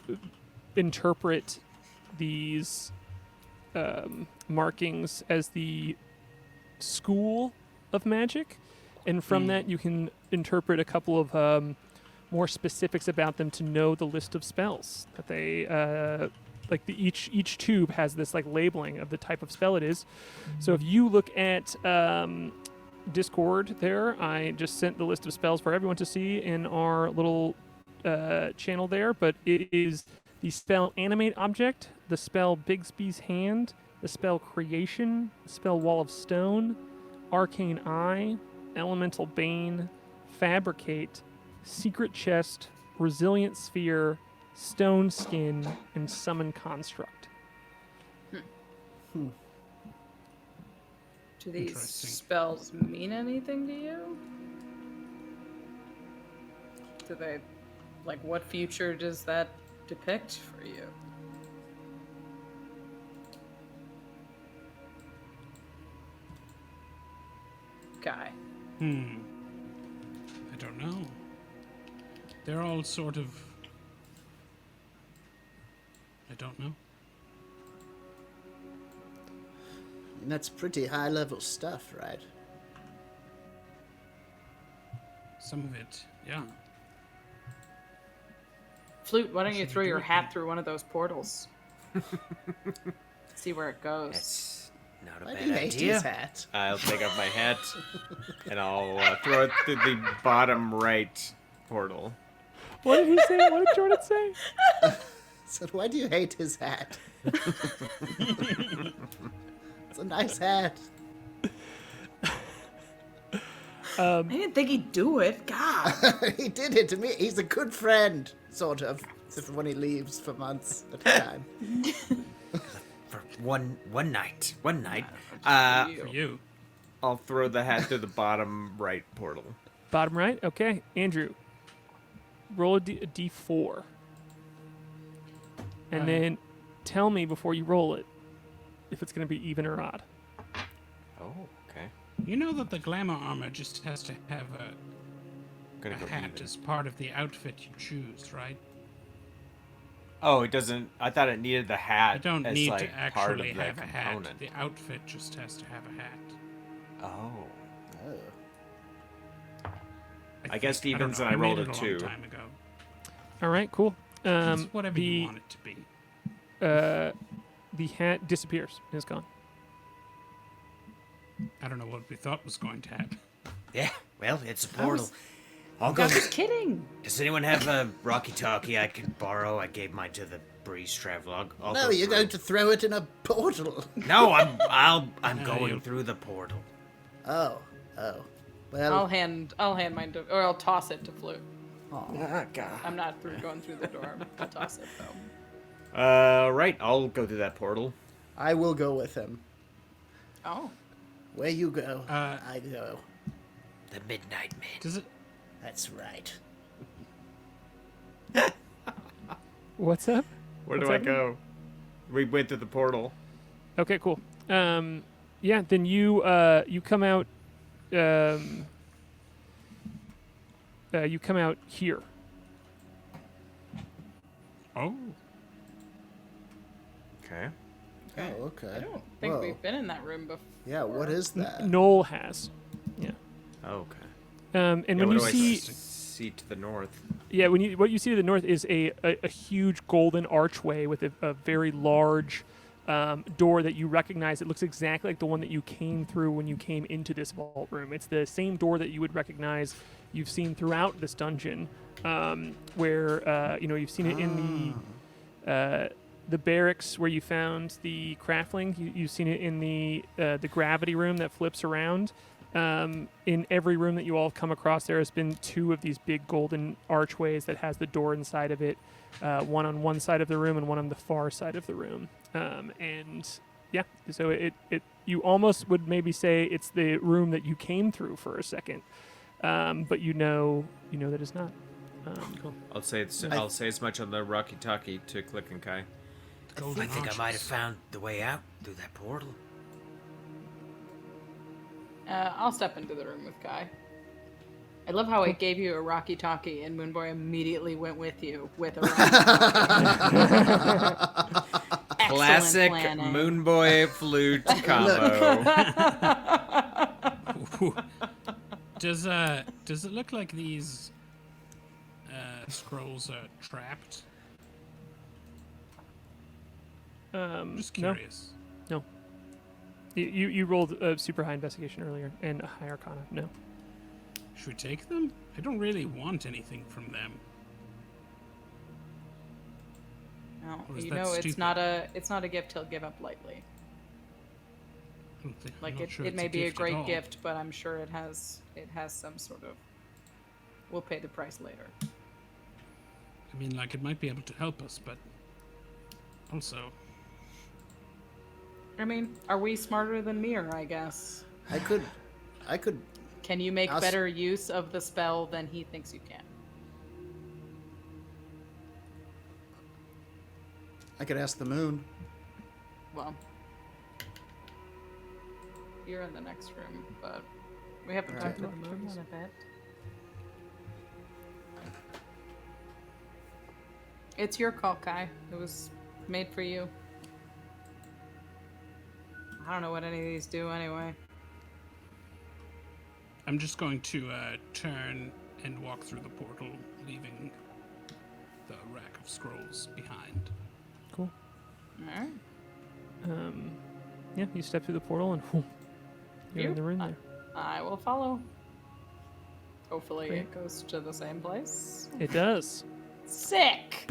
interpret these markings as the school of magic, and from that you can interpret a couple of more specifics about them to know the list of spells that they. Each tube has this like labeling of the type of spell it is. So if you look at Discord there, I just sent the list of spells for everyone to see in our little channel there, but it is the spell Animate Object, the spell Bigsby's Hand, the spell Creation, the spell Wall of Stone, Arcane Eye, Elemental Bane, Fabricate, Secret Chest, Resilient Sphere, Stone Skin, and Summon Construct. Do these Interesting. spells mean anything to you? Do they, like, what future does that depict for you? Guy. I don't know. They're all sort of... I don't know. That's pretty high level stuff, right? Some of it, yeah. Flute, why don't you should throw do your it hat then. through one of those portals? See where it goes. That's not a Why bad do you hate idea. his hat? I'll take off my hat and I'll throw it through the bottom right portal. What did he say? What did Jordan say? So why do you hate his hat? It's a nice hat. I didn't think he'd do it. God. He did it to me. He's a good friend, sort of. Except for when he leaves for months at a time. For one night. For you. I'll throw the hat through the bottom right portal. Bottom right? Okay. Andrew, roll a d4. And then tell me before you roll it if it's going to be even or odd. Oh, okay. You know that the glamour armor just has to have a Gonna go hat even. as part of the outfit you choose, right? Oh, it doesn't. I thought it needed the hat I don't as need like to part of actually the have a hat. component. The outfit just has to have a hat. Oh. Oh. I guessed think. evens don't and I know. rolled made a it a 2. long time ago. All right, cool. It's whatever you the want it to be. the hat disappears. It's gone. I don't know what we thought was going to happen. Yeah, well, it's a portal. I'll I go. was kidding. Does anyone have a walkie-talkie I could borrow? I gave mine to the Breeze Travelogue. I'll No, go you're through. going to throw it in a portal. No, I'm No, going you- through the portal. Oh. Well, I'll hand mine to, or I'll toss it to Flute. Ah, God. I'm not going through the door. I'll toss it though. Right. I'll go through that portal. I will go with him. Oh. Where you go, Uh, I go. The Midnight Man. Does it? That's right. What's up? Where What's do I happening? go? We went through the portal. Okay, cool. Yeah, then you come out. You come out here. Oh, Okay. Oh, okay. I don't think Whoa. we've been in that room before. Yeah, what is that? Noel has. Yeah. Oh, okay. And Yeah, when what you do I see, see to the north? yeah, what you see to the north is a huge golden archway with a very large door that you recognize. It looks exactly like the one that you came through when you came into this vault room. It's the same door that you would recognize. You've seen throughout this dungeon, where you've seen it in the barracks where you found the craftling. You've seen it in the gravity room that flips around. In every room that you all have come across, there has been 2 of these big golden archways that has the door inside of it, one on one side of the room and one on the far side of the room. And yeah, so it you almost would maybe say it's the room that you came through for a second, but you know that it's not. Cool. I'll say as much on the Rocky Talkie to Klik and Kai. golden I think I might have arches. found the way out through that portal. I'll step into the room with Kai. I love how I gave you a Rocky Talkie and Moonboy immediately went with you with a Rocky Talkie. Classic planning. Moonboy flute combo. Ooh. Does it look like these scrolls are trapped? Just No. curious. No. You rolled a super high investigation earlier and a high arcana. No. Should we take them? I don't really want anything from them. No, Or is you that know, stupid? it's not a gift he'll give up lightly. I'm Like not sure it it's may be a gift at great all. gift, but I'm sure it has some sort of. We'll pay the price later. I mean, like, it might be able to help us, but also, I mean, are we smarter than Mir? I guess. I could Can you make I'll s- better use of the spell than he thinks you can? ask the moon. Well, you're in the next room, but we haven't Alright. talked to the moon in a bit. It's your call, Kai. It was made for you. I don't know what any of these do anyway. I'm just going to turn and walk through the portal, leaving the rack of scrolls behind. Cool. Alright. Yeah, you step through the portal and whoom, you're in the room there. I will follow. Hopefully Great. it goes to the same place. It does. Sick!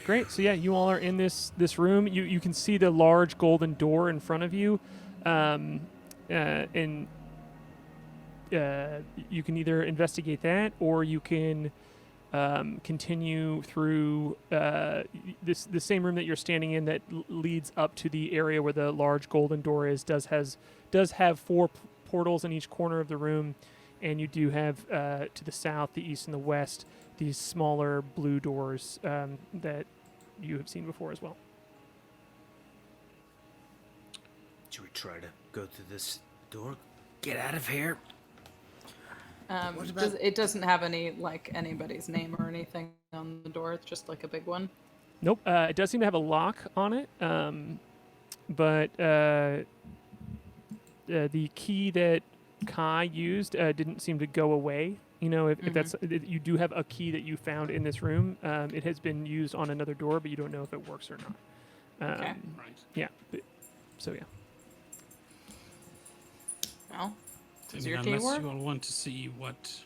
Great. So yeah, you all are in this room. You can see the large golden door in front of you, and you can either investigate that or you can continue through the same room that you're standing in that leads up to the area where the large golden door is. Does have four portals in each corner of the room, and you do have to the south, the east, and the west these smaller blue doors that you have seen before as well. Should we try to go through this door? Get out of here? What about- It doesn't have anybody's name or anything on the door. It's just like a big one. Nope. It does seem to have a lock on it, but the key that K.A.I used didn't seem to go away. You know, if that's you do have a key that you found in this room. It has been used on another door, but you don't know if it works or not. Okay. Right. Yeah. So yeah. Well, I does mean, your key unless work? you all want to see what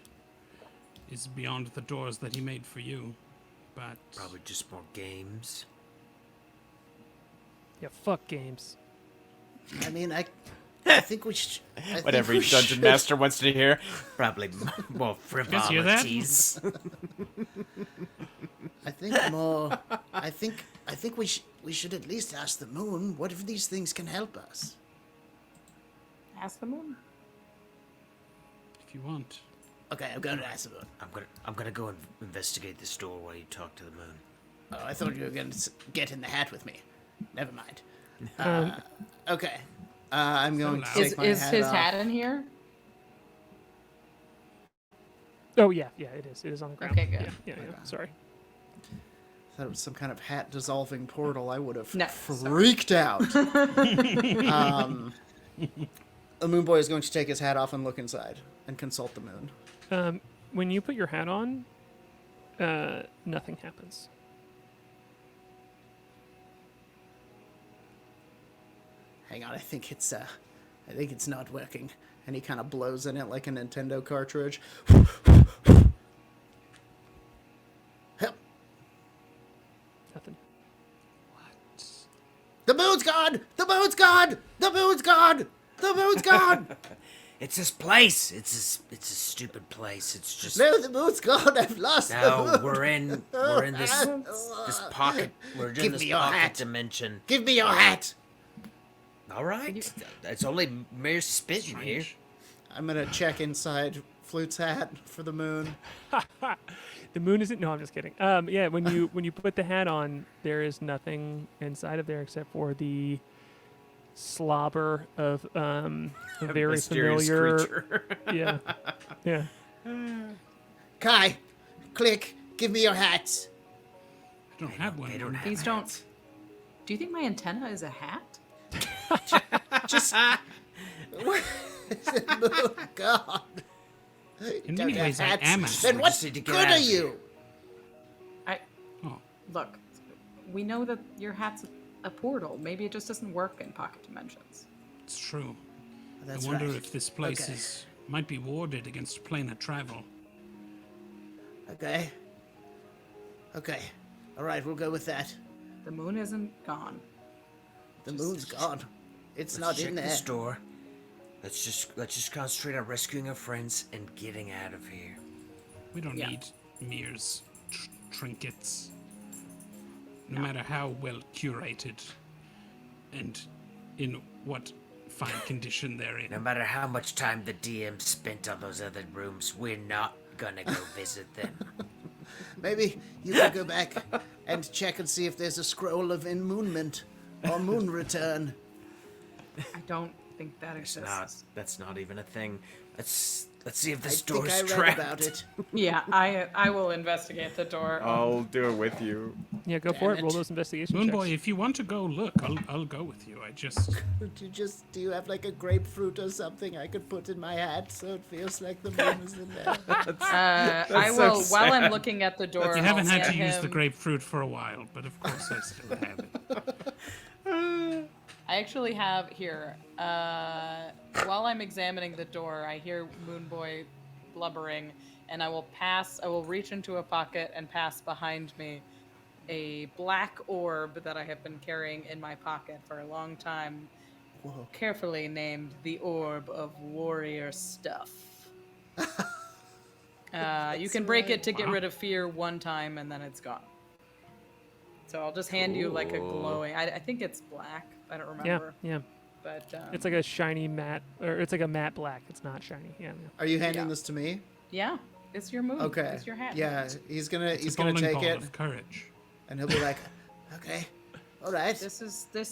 is beyond the doors that he made for you, but Probably just more games. Yeah. Fuck games. I mean, I think we should. What every dungeon master wants to hear. Probably more guys hear that? frivolities. I think more. I think we should at least ask the moon. What if these things can help us? Ask the moon. if you want. Okay, I'm going to ask the moon. I'm gonna go and investigate this door while you talk to the moon. Oh, I thought you were going to get in the hat with me. Never mind. Okay. I'm going to loud. take my Is hat his off. hat in here? Oh yeah. It is. It is on the ground. Okay, good. Yeah. Sorry. Thought it was some kind of hat dissolving portal. I would have No, freaked out. The Moonboy is going to take his hat off and look inside and consult the moon. When you put your hat on, nothing happens. Hang on, I think it's not working. And he kind of blows in it like a Nintendo cartridge. Help! Nothing. What? The moon's gone! The moon's gone! The moon's gone! The moon's gone! It's this place. It's a stupid place. It's just No, the moon's gone. I've lost the no. moon. We're in this pocket. We're in Give this me your pocket hat. dimension. Give me your hat. All right. It's only mere suspicion here. I'm gonna check inside Flute's hat for the moon. The moon isn't. No, I'm just kidding. Yeah, when you put the hat on, there is nothing inside of there except for the slobber of a very Mysterious familiar. creature. Yeah. Kai, Klik, give me your hats. I don't have one. They don't have These hats. don't. Do you think my antenna is a hat? Just. Moon gone. In Don't many have ways, I hats. am a Then We what just need to get good out are of here. you? Oh, Look, we know that your hat's a portal. Maybe it just doesn't work in pocket dimensions. it's true. That's I wonder right. if this place Okay. might be warded against planar travel. Okay. Okay. All right, we'll go with that. The moon isn't gone. The moon's gone. It's Let's not check in there. this door. Let's just concentrate on rescuing our friends and getting out of here. We don't Yeah. need Mir's trinkets. No matter how well curated and in what fine condition they're in. No matter how much time the DM spent on those other rooms, we're not gonna go visit them. Maybe you could go back and check and see if there's a scroll of enmoonment or moon return. I don't think that exists. That's not even a thing. Let's see if I this think door's I read trapped. about it. Yeah, I will investigate the door. I'll do it with you. Yeah, go for it. Damn Roll it. those investigation Moonboy, checks. if you want to go look, I'll go with you. Do you have like a grapefruit or something I could put in my hat so it feels like the moon is in there? I so will, while I'm sad. looking at the door. You haven't I'll had to hand use the him- grapefruit for a while, but of course I still have it. I actually have here. While I'm examining the door, I hear Moonboy blubbering, and I will reach into a pocket and pass behind me a black orb that I have been carrying in my pocket for a long time, Whoa. carefully named the Orb of Warrior Stuff. You can break it to get rid of fear one time, and then it's gone. So I'll just hand you like a glowing. I think it's black. I don't Yeah, remember. yeah. But It's like a shiny matte, or it's like a matte black. It's not shiny. Yeah. Are you handing Yeah. this to me? yeah, it's your moon. Okay. It's your hat. Yeah, he's gonna It's a take bowling ball it of courage. and he'll be like, okay, all right, This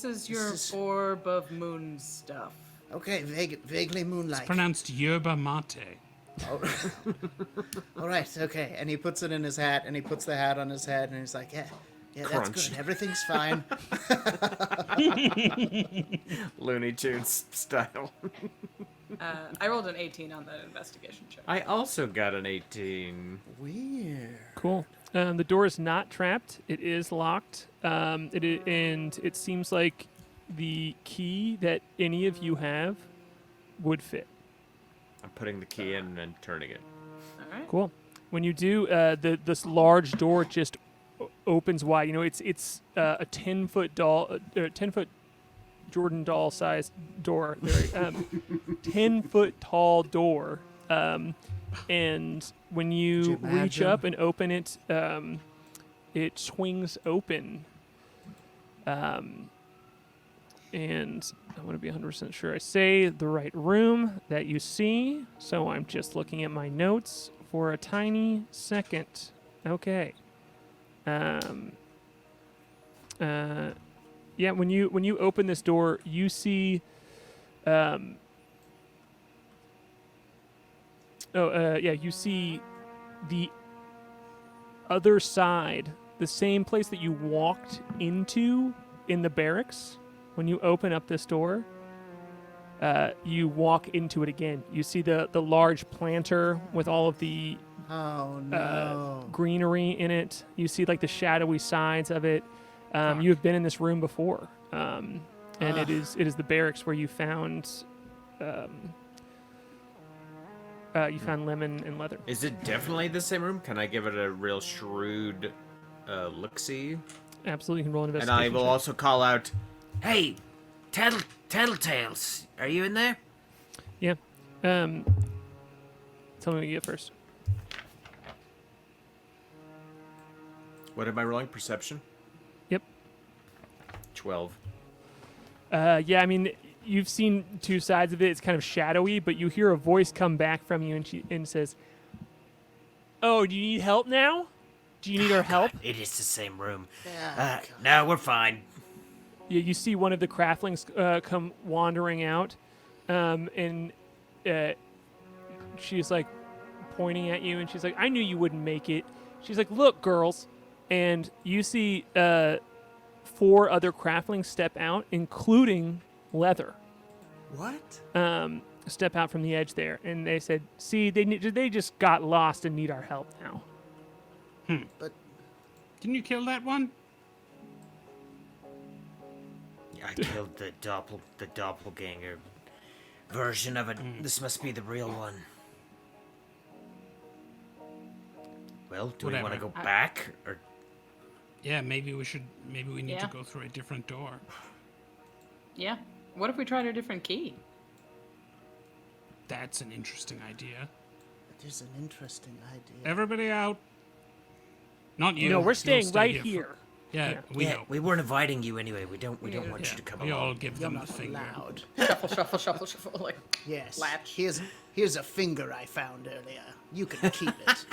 is your is- orb of moon stuff. okay, vaguely moonlike. Pronounced yerba mate. All right, okay. And he puts it in his hat, and he puts the hat on his head, and he's like, yeah, that's Crunch. good. Everything's fine. Looney Tunes style. I rolled an 18 on that investigation check. I also got an 18. Weird. Cool. The door is not trapped. It is locked. And it seems like the key that any of you have would fit. I'm putting the key in and turning it. All right. Cool. When you do, this large door just opens wide. You know, it's a 10-foot doll, 10-foot Jordan doll sized door. 10-foot tall door. And when you Could you reach imagine? up and open it, it swings open. And I want to be 100% sure I say the right room that you see. So I'm just looking at my notes for a tiny second. Okay. Yeah, when you open this door, you see you see the other side, the same place that you walked into in the barracks. When you open up this door, you walk into it again. You see the large planter with all of the Oh no. greenery in it. You see like the shadowy sides of it. You have been in this room before, and it is the barracks where you found Lemon and Leather. Is it definitely the same room? Can I give it a real shrewd look-see? Absolutely, you can roll an And investigation. I will check. also call out, Hey, Tattletales, are you in there? Yeah. Tell me what you get first. what am I rolling? Perception? Yep. 12. Yeah, I mean, you've seen two sides of it. It's kind of shadowy, but you hear a voice come back from you, and says, "Oh, do you need help now? Do you need our help?" It is the same room. Yeah. No, we're fine. Yeah, you see one of the craftlings come wandering out, and she's like pointing at you, and she's like, "I knew you wouldn't make it." She's like, "Look, girls," and you see 4 other craftlings step out, including Leather. What? Step out from the edge there, and they said, "See, they just got lost and need our help now." But Didn't you kill that one? I killed the doppelganger version of it. This must be the real one. Well, do we want to Whatever. go back, or Yeah, maybe we need Yeah. to go through a different door. Yeah. What if we tried a different key? That's an interesting idea. That is an interesting idea. Everybody out. Not you. No, we're You'll staying stay right for- here. Yeah, we know. We weren't inviting you anyway. We don't want Yeah, you to come we along. all give You're them not the finger. allowed. Shuffle, shuffle, shuffle, shuffle. Like, Yes. Latch. Here's a finger I found earlier. You can keep it.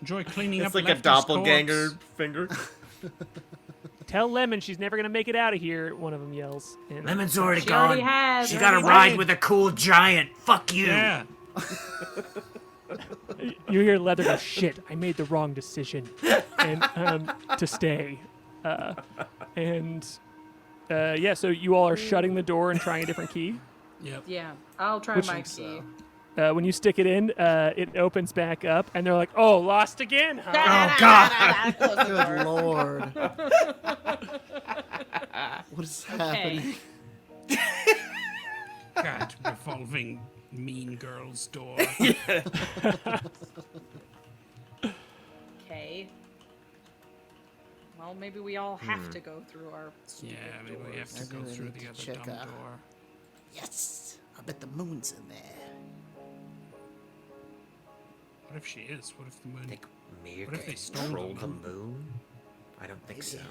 Enjoy cleaning It's up like a Lefty's doppelganger corpse. finger. Tell Lemon she's never gonna make it out of here. One of them yells. And Lemon's already She gone. already has. She She got a already ride did. with a cool giant. Fuck you. Yeah. You hear Leather go, shit, I made the wrong decision, and to stay. Yeah, so you all are shutting the door and trying a different key. Yep. Yeah, I'll try Which my one's, key. When you stick it in, it opens back up, and they're like, "Oh, lost again, huh?" Oh God. Close the Good door. lord. What is happening? God, revolving mean girl's door. Okay. Well, maybe we all have to go through our. Yeah, maybe we have to Maybe go we through need the to other check dumb out. door. Yes. I bet the moon's in there. What if she is? What if the moon? Think Mir What if they can stole control the the moon? moon? I don't think so. Maybe.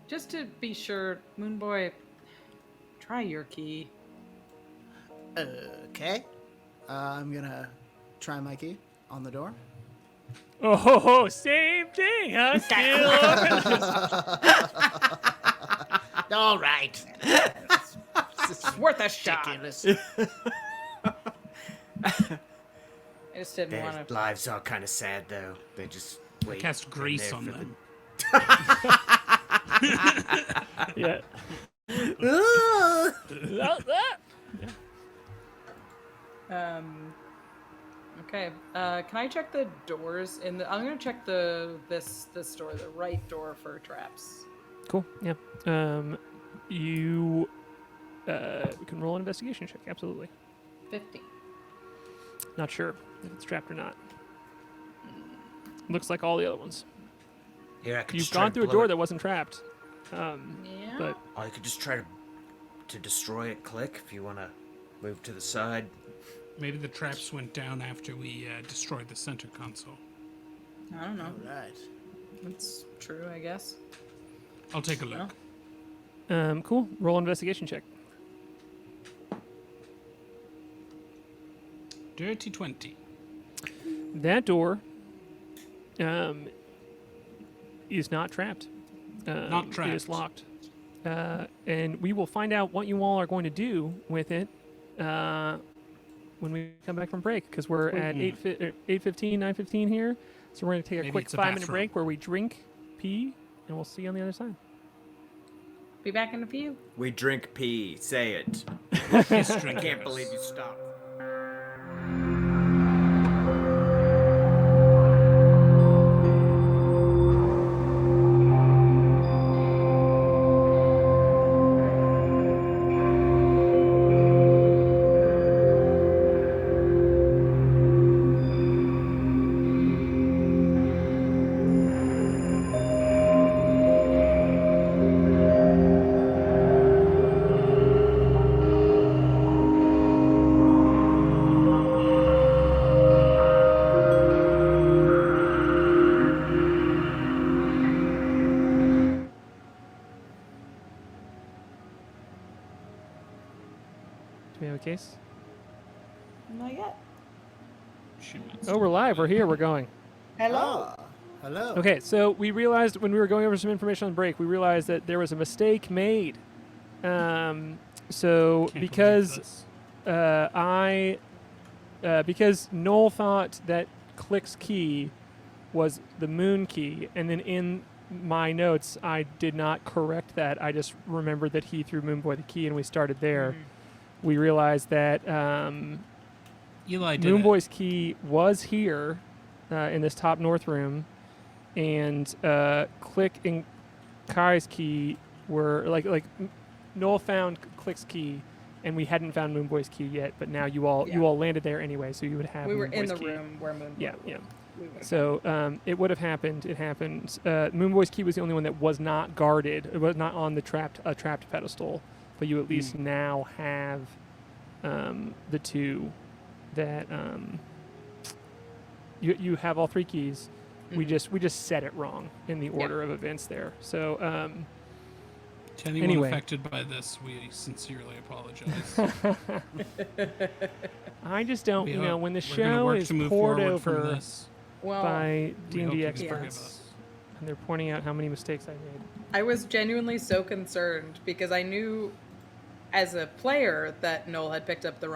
Just to be sure, Moonboy, try your key. Okay. I'm gonna try my key on the door. Oh, same thing, huh? Still. All right. It's worth a shot. Ridiculous. I just didn't Their want to. lives are kind of sad though. They just wait. Cast in grease there on for the- them. Yeah. Okay. Can I check the doors in the? I'm gonna check this door, the right door for traps. Cool. Yeah. You can roll an investigation check. Absolutely. 50. Not sure if it's trapped or not. Looks like all the other ones. Here, I could You've just try gone to through a blow door it. that wasn't trapped. Yeah. But Oh, you could just try to destroy it. Klik if you want to move to the side. Maybe the traps went down after we destroyed the center console. I don't know. All right. That's true, I guess. I'll take a look. Well. cool. Roll an investigation check. Dirty 20. That door is not trapped. Not It is trapped. locked. And we will find out what you all are going to do with it when we come back from break, because we're at 8:15, 9:15 here. So we're going to take a Maybe quick it's a 5-minute bathroom. break where we drink, pee, and we'll see you on the other side. Be back in a few. We drink pee. Say it. Kiss I drinkers. can't believe you stopped. Do we have a case? Not yet. Oh, we're live. We're here. We're going. Hello. Hello. Okay, so we realized when we were going over some information on break, we realized that there was a mistake made. So Can't because believe this. because Noel thought that Klik's key was the moon key, and then in my notes I did not correct that. I just remembered that he threw Moonboy the key, and we started there. We realized that Eli did Moonboy's key was here in this top north room, and Klik and K.A.I's key were like Noel found Klik's key, and we hadn't found Moonboy's key yet. But now you all Yeah. landed there anyway, so you would have. We were in Moonboy's the key. room where Moonboy Yeah, was. yeah. So it would have happened. It happened. Moonboy's key was the only one that was not guarded. It was not on the trapped pedestal. But you at least now have the two that you have all three keys. We just set it wrong in the order of events there. So To anyone anyway. affected by this, we sincerely apologize. I just don't, We you are- know, when the we're gonna show work is to move poured forward from over this. Well, by We hope D&D you can forgive experts, us. and they're pointing out how many mistakes I made. I was genuinely so concerned because I knew as a player that Noel had picked up the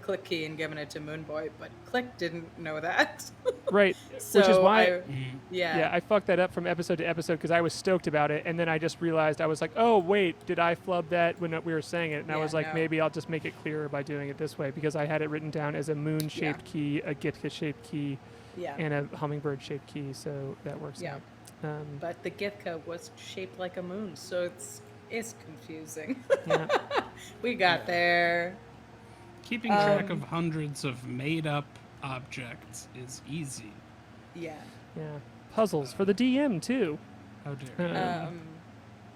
Klik key and given it to Moonboy, but Klik didn't know that. Right, So which is why, yeah. I fucked that up from episode to episode because I was stoked about it, and then I just realized I was like, oh wait, did I flub that when we were saying it? And I Yeah, was like, no. maybe I'll just make it clearer by doing it this way because I had it written down as a moon-shaped key, a Gitka-shaped key, Yeah. and a hummingbird-shaped key, so that works Yeah. out. But the Gitka was shaped like a moon, so it's confusing. Yeah. We got there. Keeping track of hundreds of made-up objects is easy. Yeah. Yeah, puzzles for the DM too. How dare you?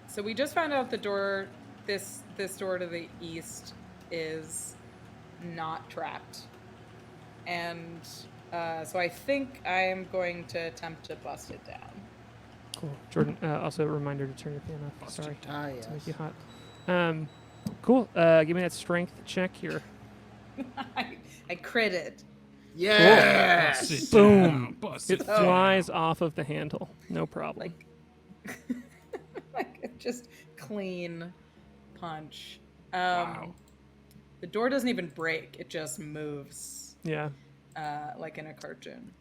So we just found out the door, this door to the east is not trapped. And so I think I'm going to attempt to bust it down. Cool. Jordan, also a reminder to turn your fan off. Busted Sorry. down. To make you hot. Cool. Give me that strength check here. I critted. Yeah. Bust it Boom. down, bust It it down. flies off of the handle. No problem. Like just clean punch. Wow. The door doesn't even break. It just moves Yeah. like in a cartoon.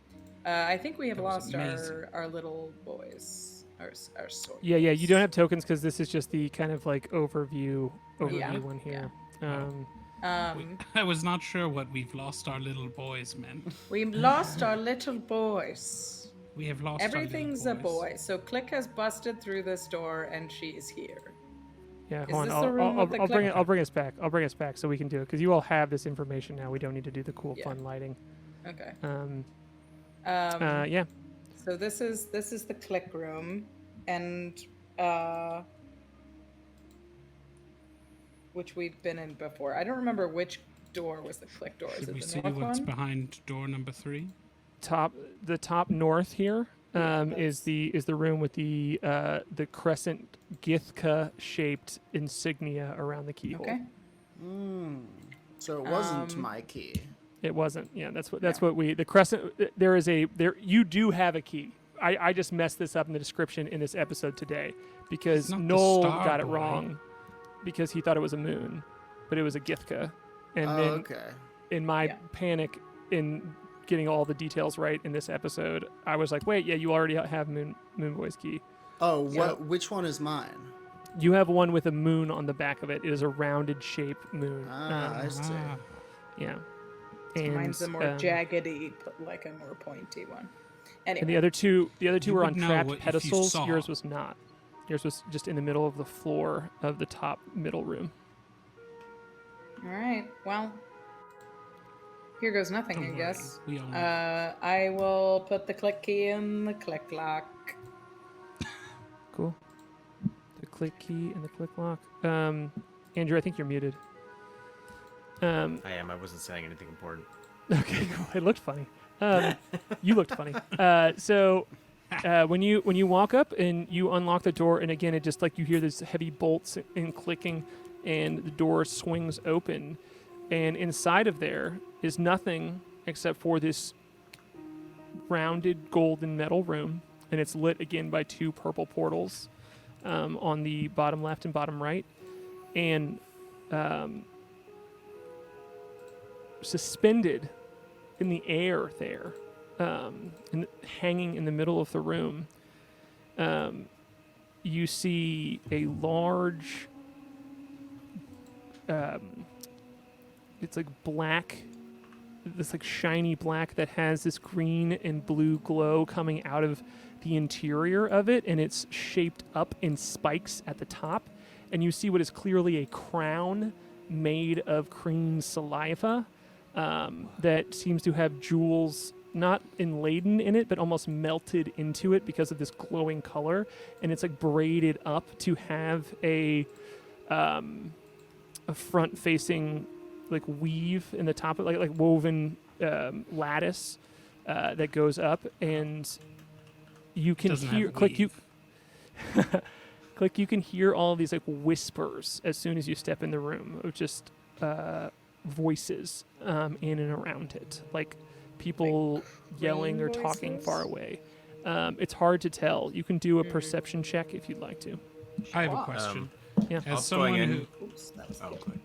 I think we have That was lost amazing. our little boys. Our sword. Yeah, you don't have tokens because this is just the kind of like overview Yeah. one here. I was not sure what "we've lost our little boys" meant. We lost our little boys. We have lost Everything's our a little boy. So Klik has busted through this door and she is here. Yeah, Is hold on. this the room with the I'll bring it. clicker? I'll bring us back. I'll bring us back so we can do it because you all have this information now. We don't need to do the cool, Yeah. fun lighting. Okay. Yeah. So this is the Klik room, and which we've been in before. I don't remember which door was the Klik door. Is Should it we the see north what's one? behind door number 3? The top north here is that's- the room with the crescent Githka shaped insignia around the keyhole. Okay. So it wasn't my key. It wasn't. Yeah, that's what we the crescent. There you do have a key. I just messed this up in the description in this episode today because It's not the Noel star got it boy. wrong because he thought it was a moon, but it was a Githka. And Oh, then okay. in my Yeah. panic in getting all the details right in this episode, I was like, wait, yeah, you already have Moonboy's key. Oh, what? Which one is mine? You have one with a moon on the back of it. It is a rounded shape moon. Ah, I see. Yeah. And, Mine's a more jaggedy, like a more pointy one. Anyway. And the other two You were on would know trapped what if you pedestals. saw. Yours was not. Yours was just in the middle of the floor of the top middle room. All right. Well, here goes nothing, Don't I worry, guess. we all know. I will put the Klik key in the Klik lock. Cool. The Klik key and the Klik lock. Andrew, I think you're muted. I am. I wasn't saying anything important. Okay, cool. It looked funny. You looked funny. So when you walk up and you unlock the door, and again, it just like you hear this heavy bolts and clicking, and the door swings open, and inside of there is nothing except for this rounded golden metal room, and it's lit again by two purple portals on the bottom left and bottom right, and suspended in the air there, hanging in the middle of the room, you see a large, it's like black, this like shiny black that has this green and blue glow coming out of the interior of it, and it's shaped up in spikes at the top, and you see what is clearly a crown made of Kreen saliva that seems to have jewels not enladen in it, but almost melted into it because of this glowing color, and it's like braided up to have a front-facing like weave in the top of like woven lattice that goes up, and you can Doesn't hear have a Klik. You weave. Klik. You can hear all these like whispers as soon as you step in the room of just voices in and around it, like people yelling or talking voices? far away. It's hard to tell. You can do a perception check if you'd like to. I have a Wow. question. Yeah. As I'll someone going in. who, Oops, that was Oh, good. good.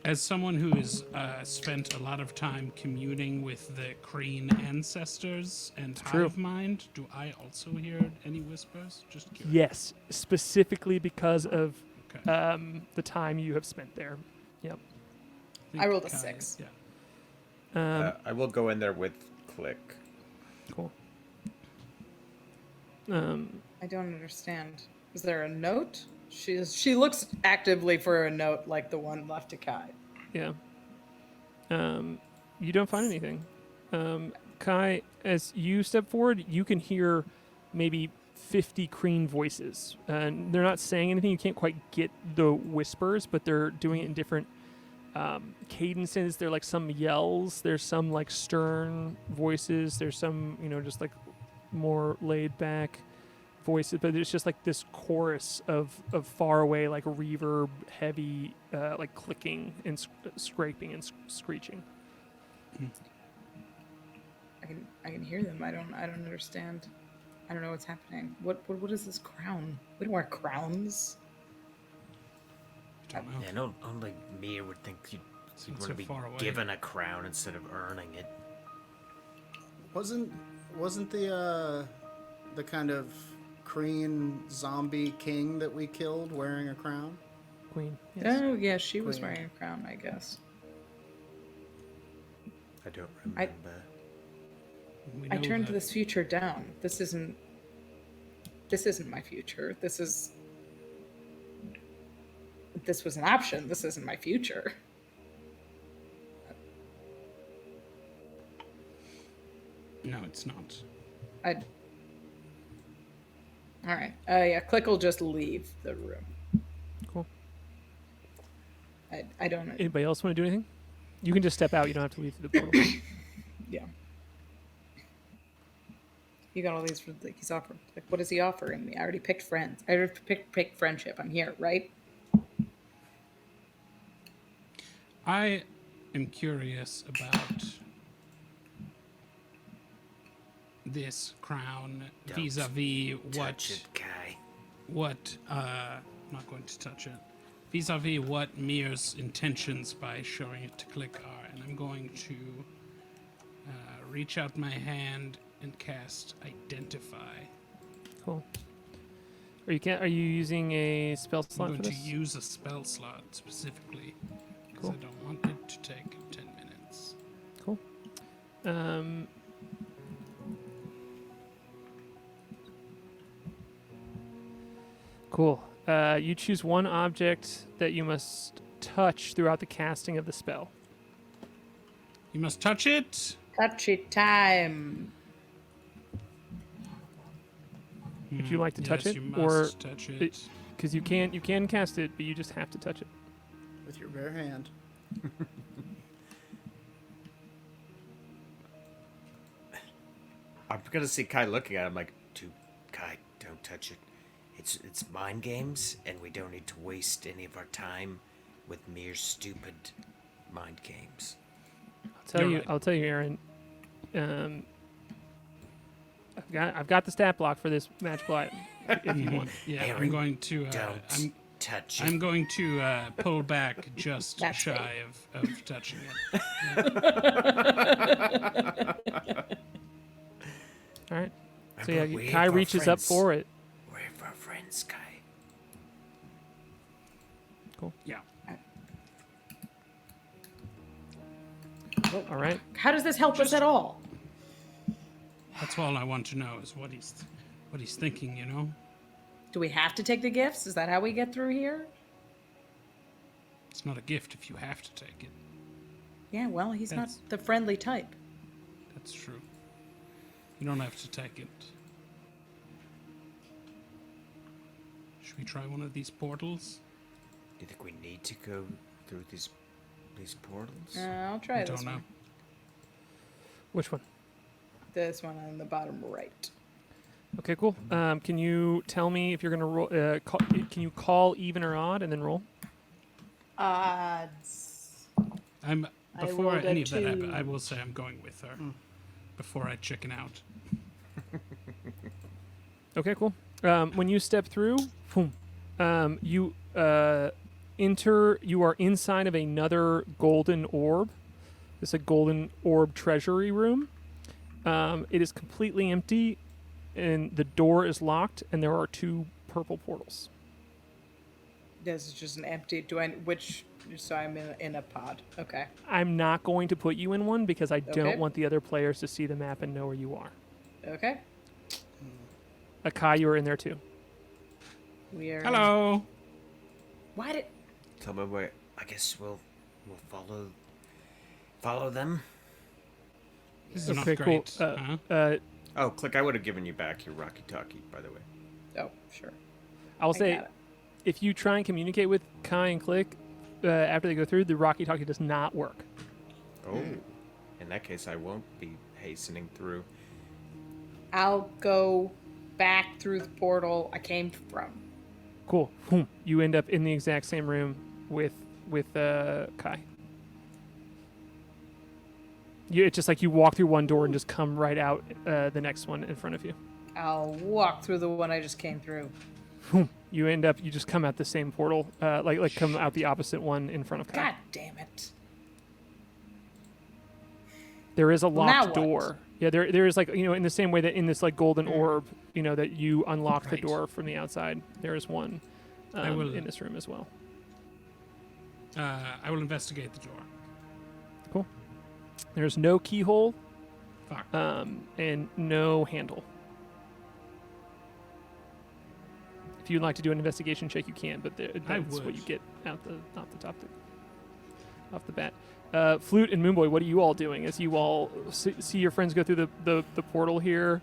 as someone who has spent a lot of time communing with the Kreen ancestors and true. hive mind, do I also hear any whispers? Just curious. Yes, specifically because of Okay. the time you have spent there. Yep. think I rolled a K.A.I 6. Yeah. I will go in there with Klik. Cool. I don't understand. Is there a note? She looks actively for a note like the one left to Kai. Yeah. You don't find anything. Kai, as you step forward, you can hear maybe 50 Kreen voices. And they're not saying anything. You can't quite get the whispers, but they're doing it in different cadences. They're like some yells. There's some like stern voices. There's some, just like more laid back voices, but it's just like this chorus of far away, like reverb heavy, like clicking and scraping and screeching. I can hear them. I don't understand. I don't know what's happening. What is this crown? We don't wear crowns. Don't know. Yeah, no, only me would think you'd It's want so to be far away. given a crown instead of earning it. Wasn't the kind of Kreen zombie king that we killed wearing a crown? Queen. Yes. Oh yeah, she was Queen. wearing a crown, I guess. I don't remember. We I know turned that- this future down. This isn't my future. This was an option. This isn't my future. No, it's not. All right. Yeah, Klik will just leave the room. Cool. I don't. Anybody else want to do anything? You can just step out. You don't have to leave through the portal. Yeah. You got all these. Like, he's offering. Like, what is he offering me? I already picked friends. I already picked friendship. I'm here, right? I am curious about this crown Don't vis-a-vis Touch it, Kai. I'm not going to touch it. Vis-a-vis what Mir's intentions by showing it to Klik are, and I'm going to reach out my hand and cast Identify. Cool. Are you using a spell I'm slot going for to this? use a spell slot specifically because Cool. I don't want it to take 10 minutes. Cool. Cool. You choose one object that you must touch throughout the casting of the spell. You must touch it. Touch it time. Would you like to touch Yes, it, you or must touch it. because you can cast it, but you just have to touch it? With your bare hand. I'm gonna see Kai looking at him like, dude, Kai, don't touch it. It's mind games, and we don't need to waste any of our time with mere stupid mind games. You're right. I'll tell you, Aaron. I've got the stat block for this magical item. If you want. Yeah, I'm Aaron, going to. Don't touch it. I'm going to pull back just That's shy of touching it. All right. So Remember, yeah, we're Kai our reaches up friends. for it. We're for our friends, Kai. Yeah. All right. How does this help us at all? That's all I want to know is what he's thinking, you know? Do we have to take the gifts? Is that how we get through here? It's not a gift if you have to take it. Yeah, well, he's That's- not the friendly type. That's true. You don't have to take it. Should we try one of these portals? Do you think we need to go through these portals? I'll try I this don't know. one. Which one? This one on the bottom right. Okay, cool. Can you tell me if you're gonna roll? Can you call even or odd and then roll? Odds. Before rolled a any of that 2. happens, I will say I'm going with her. Before I chicken out. Okay, cool. When you step through, boom, you enter. You are inside of another golden orb. It's a golden orb treasury room. It is completely empty, and the door is locked, and there are 2 purple portals. This is just an empty. So I'm in a pod. Okay. I'm not going to put you in one because I don't Okay. want the other players to see the map and know where you are. Okay. K.A.I, you are in there too. We are. Hello. Why did? Tell me where. I guess we'll follow them. This is not Okay, cool. great. Huh? Oh, Klik, I would have given you back your Rocky Talkie, by the way. Oh, sure. I'll I say, got it. if you try and communicate with K.A.I and Klik after they go through, the Rocky Talkie does not work. Oh. In that case, I won't be hastening through. I'll go back through the portal I came from. Cool. Boom. You end up in the exact same room with K.A.I. It's just like you walk through one door and just come right out the next one in front of you. I'll walk through the one I just came through. Boom. You just come out the same portal, like come out the opposite one in front of K.A.I. God damn it. There is a Now locked what? door. Yeah, there is like, in the same way that in this like golden orb, that you unlock the Right. door from the outside. There is one I will- in this room as well. I will investigate the door. Cool. There's no keyhole, Fuck. and no handle. If you'd like to do an investigation check, you can, but that's what would. you get off the bat. Flute and Moonboy, what are you all doing as you all see your friends go through the portal here,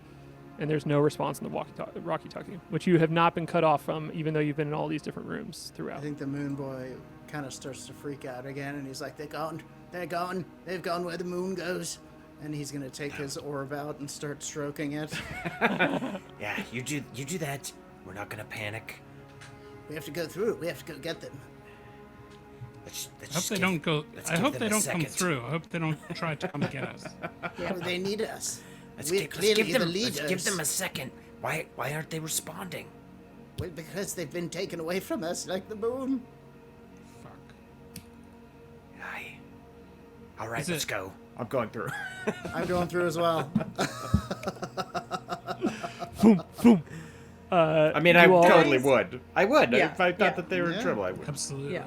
and there's no response in the walkie-talkie, which you have not been cut off from, even though you've been in all these different rooms I throughout. think the moon boy kind of starts to freak out again, and he's like, they've gone where the moon goes. And he's going to take his orb out and start stroking it. Yeah, you do that. We're not gonna panic. We have to go through it. We have to go get them. Let's I hope just they give- don't go. let's I give hope them they a don't come second. through. I hope they don't try to come get us. Yeah. Well, they need us. Let's We're give clearly the them. leaders. Let's give them a second. Why aren't they responding? Well, because they've been taken away from us like the moon. Fuck. Aye. All right, Is let's it- go. I'm going through. I'm going through as well. I mean, I You all- totally would. I would. Yeah, If I thought yeah. that they were in Yeah. trouble, I would. Absolutely. Yeah.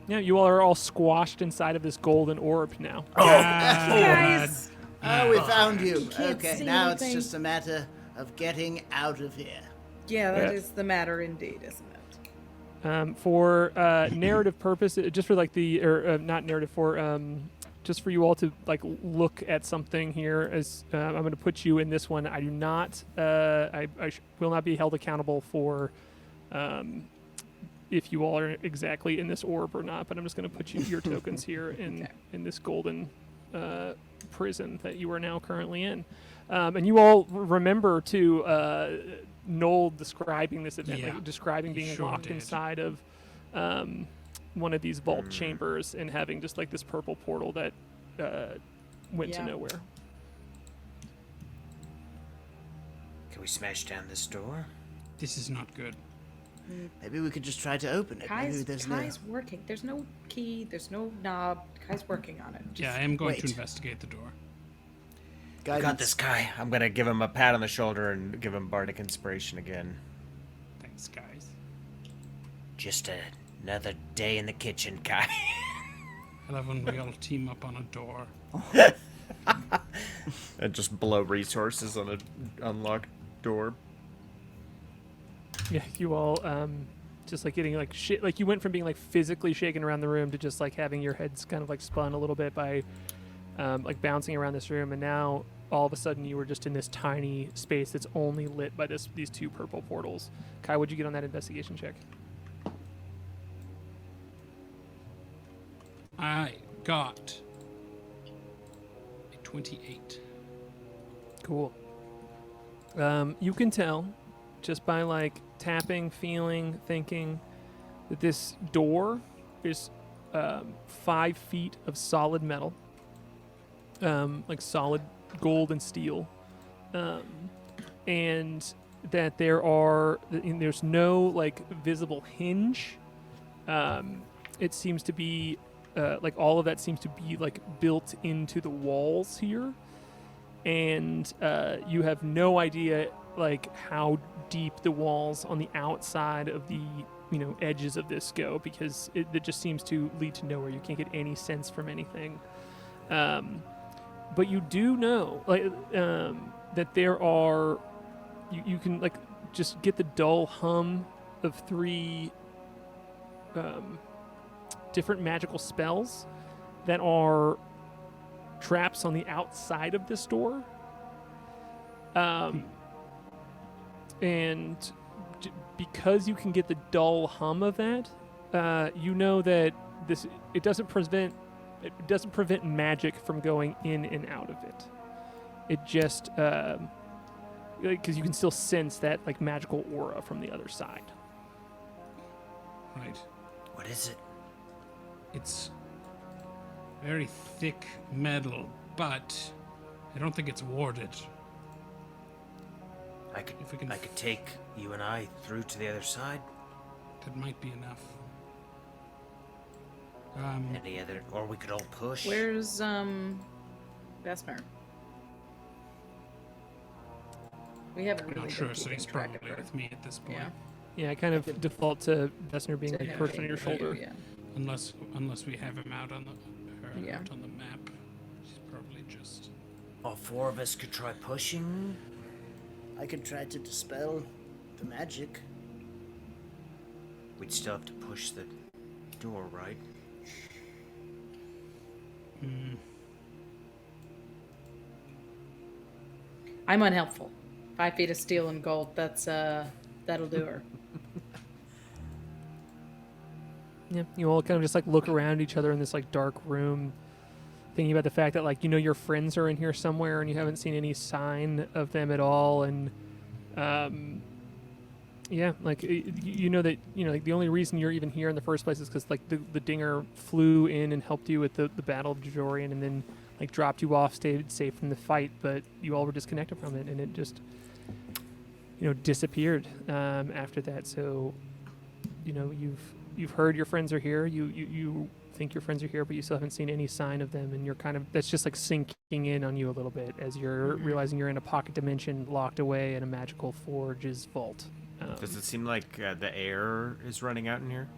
Yeah, you all are all squashed inside of this golden orb now. Guys! Oh, we found you. Can't Okay, see now anything. it's just a matter of getting out of here. Yeah, that Yeah. is the matter indeed, isn't it? For narrative purpose, just for like not narrative, for just for you all to like look at something here. As I'm going to put you in this one. I do not. Will not be held accountable for if you all are exactly in this orb or not. But I'm just going to put your tokens here Okay. in this golden prison that you are now currently in. And you all remember to Noel describing this event, Yeah, like describing he being sure locked did. inside of one of these vault chambers and having just like this purple portal that went to Yeah. nowhere. Can we smash down this door? This is not good. Maybe we could just try to open it. Maybe there's Kai's working. There's no key. There's no knob. Kai's working on it. Yeah, I am going wait. to investigate the door. You got this, Kai. I'm gonna give him a pat on the shoulder and give him Bardic Inspiration again. Thanks, guys. Just another day in the kitchen, Kai. I love when we all team up on a door. And just blow resources on an unlocked door. Yeah, you all just like getting like shit. Like you went from being like physically shaken around the room to just like having your heads kind of like spun a little bit by like bouncing around this room, and now all of a sudden you were just in this tiny space that's only lit by these two purple portals. Kai, what'd you get on that investigation check? I got a 28. Cool. You can tell just by like tapping, feeling, thinking that this door is 5 feet of solid metal, like solid gold and steel, and that there's no like visible hinge. It seems to be like all of that seems to be like built into the walls here, and you have no idea like how deep the walls on the outside of the edges of this go, because it just seems to lead to nowhere. You can't get any sense from anything. But you do know that there are you can like just get the dull hum of 3 different magical spells that are traps on the outside of this door. And because you can get the dull hum of that, you know that it doesn't prevent magic from going in and out of it. It just because you can still sense that like magical aura from the other side. Right. What is it? It's very thick metal, but I don't think it's warded. If we can I could take you and I through to the other side. That might be enough. Any other, or we could all push. Where's Vesmer? We haven't I'm really not been sure, so keeping he's track probably of her. with me at this point. Yeah. Yeah, I kind of default to Vesner being To the him person on being your with you, shoulder. Yeah. Unless we have him out on the Yeah. out on the map. He's probably just All 4 of us could try pushing. I could try to dispel the magic. We'd still have to push the door, right? I'm unhelpful. 5 feet of steel and gold. That'll do her. Yeah, you all kind of just like look around each other in this like dark room, thinking about the fact that like your friends are in here somewhere and you haven't seen any sign of them at all, and yeah, like you know that like the only reason you're even here in the first place is because like the Dinger flew in and helped you with the Battle of Jorian and then like dropped you off, stayed safe from the fight, but you all were disconnected from it and it just disappeared after that. So you've heard your friends are here. You think your friends are here, but you still haven't seen any sign of them, and you're kind of that's just like sinking in on you a little bit as you're realizing you're in a pocket dimension, locked away in a magical forge's vault. Does it seem like the air is running out in here?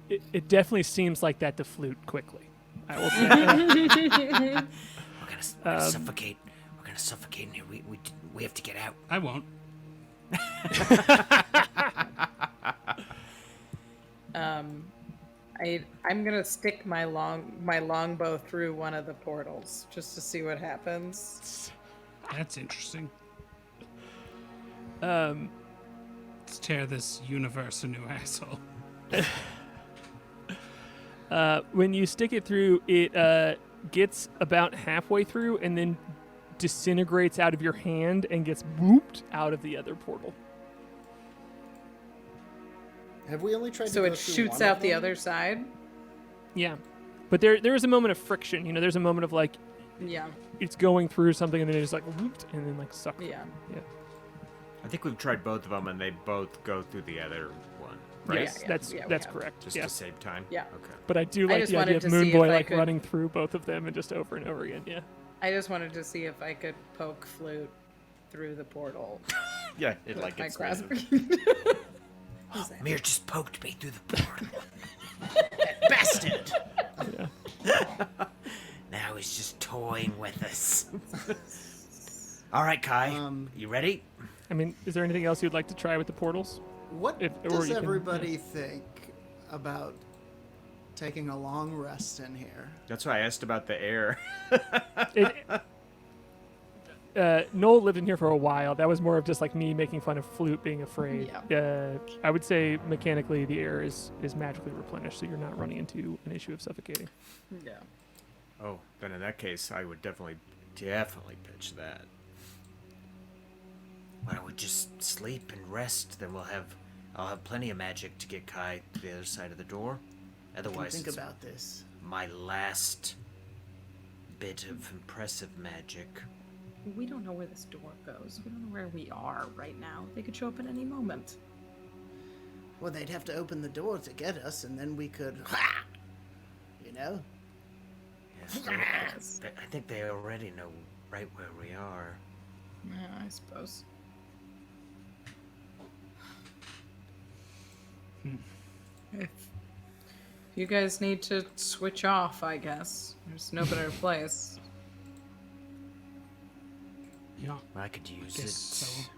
It definitely seems like that to Flute quickly, I will say. We're gonna suffocate. We're gonna suffocate in here. We have to get out. I won't. I'm gonna stick my longbow through one of the portals just to see what happens. That's interesting. Um, Let's tear this universe a new asshole. when you stick it through, it gets about halfway through and then disintegrates out of your hand and gets whooped out of the other portal. Have we only tried So to go it through shoots one of out the them? other side. Yeah, but there is a moment of friction. There's a moment of like Yeah. it's going through something and then it's like whooped and then like sucked. Yeah. Yeah. I think we've tried both of them, and they both go through the other one, right? Yes, yeah, that's yeah, we that's have. correct. Just yeah. to save time. Yeah. Okay. But I do I like just the idea wanted of to see if Moonboy I like could- running through both of them and just over and over again. Yeah. I just wanted to see if I could poke Flute through the portal. Yeah, it with like my it's grasp. Mir just poked me through the portal. Bastard! Yeah. Now he's just toying with us. All right, Kai, you ready? I mean, is there anything else you'd like to try with the portals? What Or does you can- everybody think about taking a long rest in here. That's why I asked about the air. Noel lived in here for a while. That was more of just like me making fun of Flute being afraid. I would say mechanically the air is magically replenished, so you're not running into an issue of suffocating. Yeah. Oh, then in that case, I would definitely pitch that. Why don't we just sleep and rest? Then I'll have plenty of magic to get Kai to the other side of the door. Otherwise, Think it's about this. my last bit of impressive magic. We don't know where this door goes. We don't know where we are right now. They could show up at any moment. Well, they'd have to open the door to get us, and then we could, you know. Yes, I think they already know right where we are. Yeah, I suppose. If you guys need to switch off, I guess. There's no better place. Yeah. I could use Guess it. so.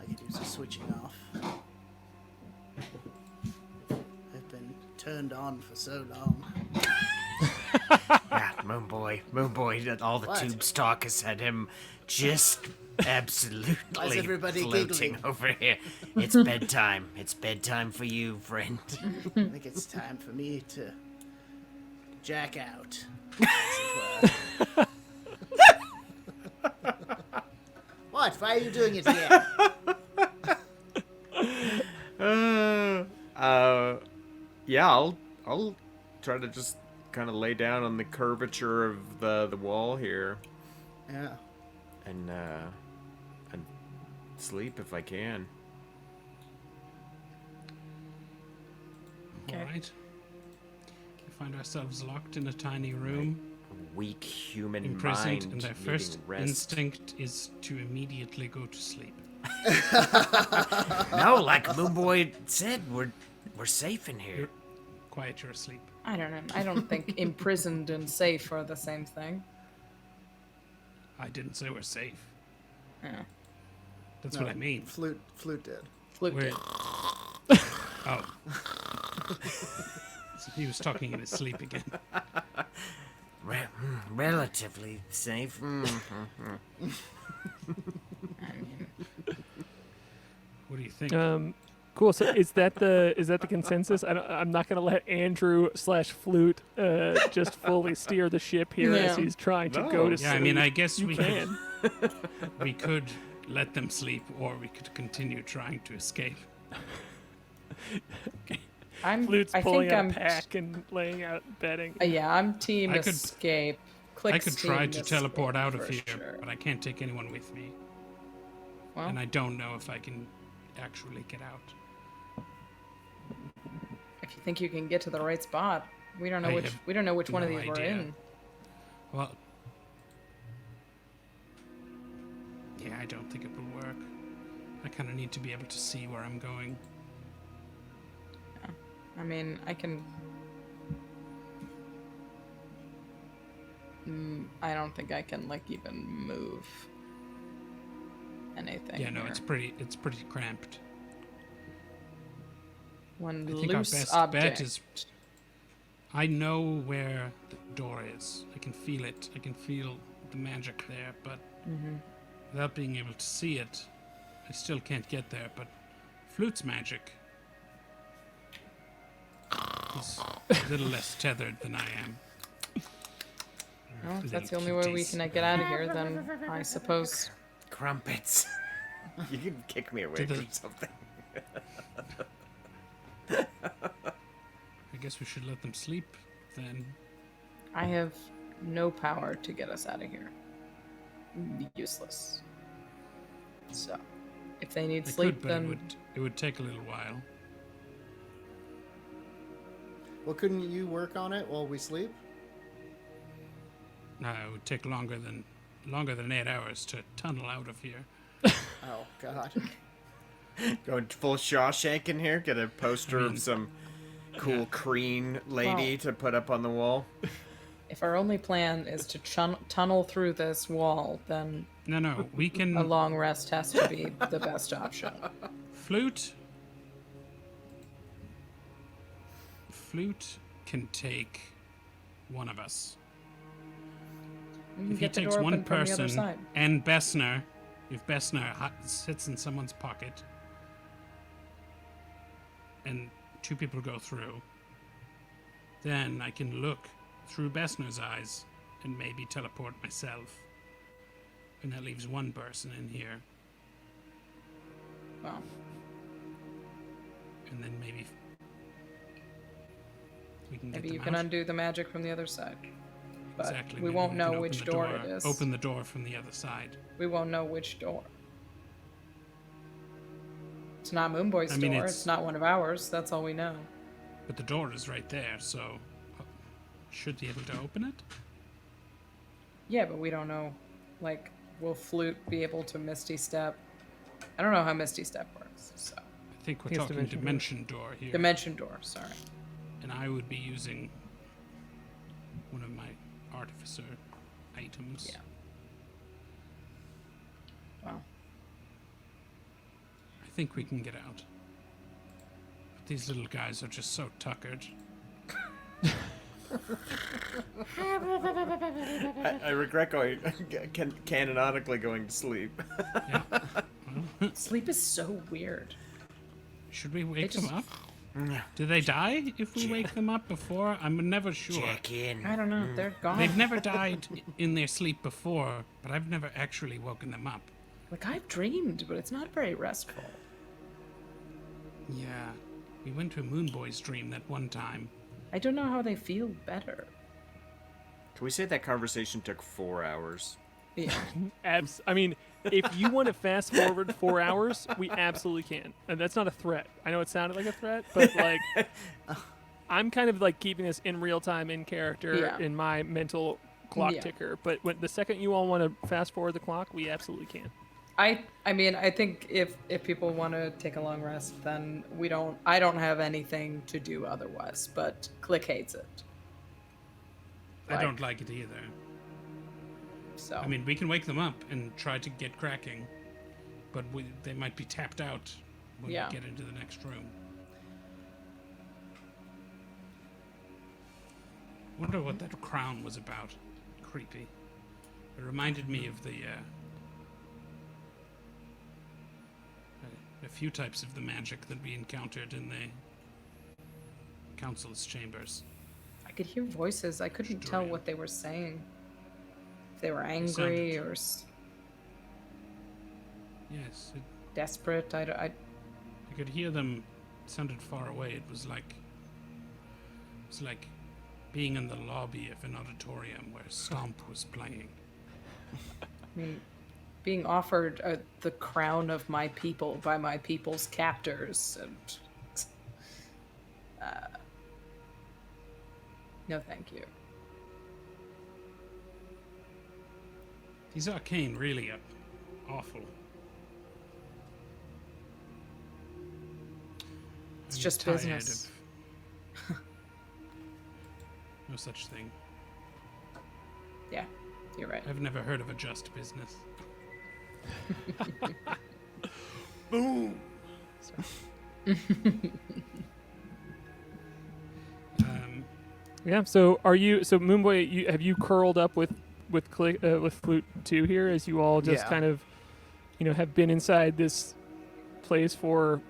I could use a switching off. I've been turned on for so long. Yeah, Moonboy, all the What? tube stock has had him just absolutely Why is everybody floating giggling? over here. It's bedtime. It's bedtime for you, friend. I think it's time for me to jack out, as it were. What? Why are you doing it again? Yeah, I'll try to just kind of lay down on the curvature of the wall here Yeah. and sleep if I can. Okay. All right. We find ourselves locked in a tiny room, Weak human imprisoned, mind and their needing first rest. instinct is to immediately go to sleep. No, like Moonboy said, we're safe in here. Quiet, you're asleep. I don't know. I don't think imprisoned and safe are the same thing. I didn't say we're safe. Yeah. That's No, what I mean. Flute did. Flute We're... did. Oh. So he was talking in his sleep again. Relatively safe. What do you think? Cool. So is that the consensus? I'm not gonna let Andrew / Flute just fully steer the ship here as Yeah. he's trying to No. go to Yeah, sleep. I mean, I guess you we can. we could let them sleep, or we could continue trying to escape. Flute's I pulling think out I'm. a pack and laying out bedding. Yeah, I'm team I could- escape. I Klik's could try team to teleport escape out of for here, sure. but I can't take anyone with me, Well, and I don't know if I can actually get out. if you think you can get to the right spot, we don't know I which have one of no these we're idea. in. Well, yeah, I don't think it will work. I kind of need to be able to see where I'm going. I mean, I can. I don't think I can like even move anything. Yeah, no, here. it's pretty cramped. One I think our loose best object. bet is. I know where the door is. I can feel it. I can feel the magic there, but without being able to see it, I still can't get there. But Flute's magic is a little less tethered than I am. Well, if that's the Little only way we cuties. can get out of here, then I suppose. Crumpets. You can kick me away To the- from something. I guess we should let them sleep then. I have no power to get us out of here. Useless. So, if they need I sleep, could, but then it would take a little while. Well, couldn't you work on it while we sleep? No, it would take longer than 8 hours to tunnel out of here. Oh God. Going full Shawshank in here. Get a poster I mean, of some cool Kreen lady Well- to put up on the wall. if our only plan is to tunnel through this wall, then No, we a can. long rest has to be the best option. Flute can take one of us. You can If he get the takes door one open from the other person side. and Bessner, if Bessner sits in someone's pocket and two people go through, then I can look through Bessner's eyes and maybe teleport myself. And that leaves one person in here. Well, And then maybe we can maybe get you them can out. undo the magic from the other side. But Exactly. we maybe won't can know open which the door it is. Open the door from the other side. We won't know which door. It's not Moonboy's I mean, door. it's- It's not one of ours. That's all we know. But the door is right there, so should be able to open it? Yeah, but we don't know. Like, will Flute be able to Misty Step? I don't know how Misty Step works. So, I think we're think it's talking dimension dimension door here. Dimension Door. Sorry. And I would be using one of my Artificer items. Yeah. Well, I think we can get out. But these little guys are just so tuckered. I regret going canonically going to sleep. Yeah. sleep is so weird. Should we wake just- them up? Do they die if we wake them up before? I'm never sure. Check in. I don't know. They're gone. They've never died in their sleep before, but I've never actually woken them up. Like, I've dreamed, but it's not very restful. Yeah. We went to a Moonboy's dream that one time. I don't know how they feel better. Can we say that conversation took 4 hours? Yeah. I mean, if you want to fast forward 4 hours, we absolutely can. And that's not a threat. I know it sounded like a threat, but like, I'm kind of like keeping this in real time, in character, Yeah. in my mental clock Yeah. ticker. But the second you all want to fast forward the clock, we absolutely can. I mean, I think if people want to take a long rest, then I don't have anything to do otherwise, but Klik hates it. I don't like it either. So I mean, we can wake them up and try to get cracking, but they might be tapped out when Yeah. we get into the next room. Wonder what that crown was about. Creepy. It reminded me of a few types of the magic that we encountered in the council's chambers. I could hear voices. I couldn't tell Dorian. what they were saying. If they were angry sounded- or Yes, desperate. I could hear them. It sounded far away. It was like being in the lobby of an auditorium where Stomp was playing. I mean, being offered the crown of my people by my people's captors, and no, thank you. These Arcane really are awful. It's I'm just tired business. of- No such thing. Yeah, you're right. I've never heard of a just business. Boom. Yeah. So are you? So Moonboy, have you curled up with Flute 2 here, as you all just Yeah. kind of, have been inside this place for,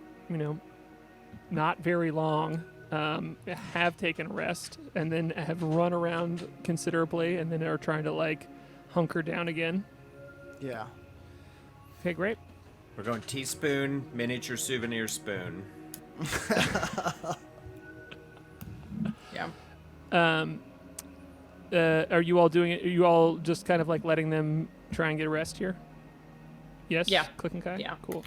not very long, have taken a rest, and then have run around considerably, and then are trying to like hunker down again. Yeah. Okay, great. We're going teaspoon, miniature souvenir spoon. Yeah. Are you all doing it? Are you all just kind of like letting them try and get a rest here? Yes. Yeah. Click and K. Yeah. Cool.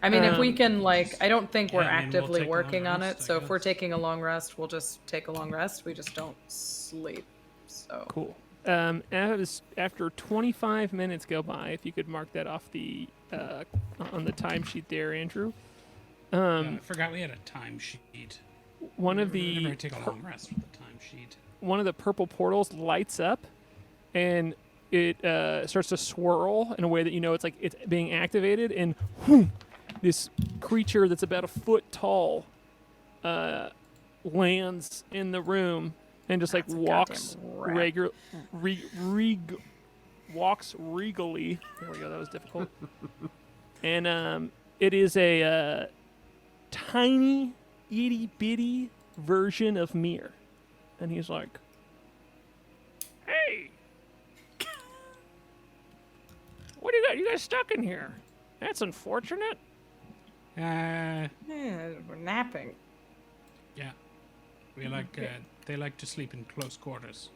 I mean, if we Um, can, I don't think we're yeah, I mean, we'll actively take a long working on rest, it. I So if we're guess. taking a long rest, we'll just take a long rest. We just don't sleep. So Cool. After 25 minutes go by, if you could mark that off the on the timesheet there, Andrew. I forgot we had a timesheet. One of Whenever I the take a long rest with the timesheet. one of the purple portals lights up, and it starts to swirl in a way that it's like it's being activated, and whoom, this creature that's about a foot tall lands in the room and just like That's a walks goddamn rat. walks regally. There we go. That was difficult. And it is a tiny, itty bitty version of Mir, and he's like, "Hey, what do you got? You guys stuck in here? That's unfortunate." Yeah, we're napping. we like they like to sleep in close quarters.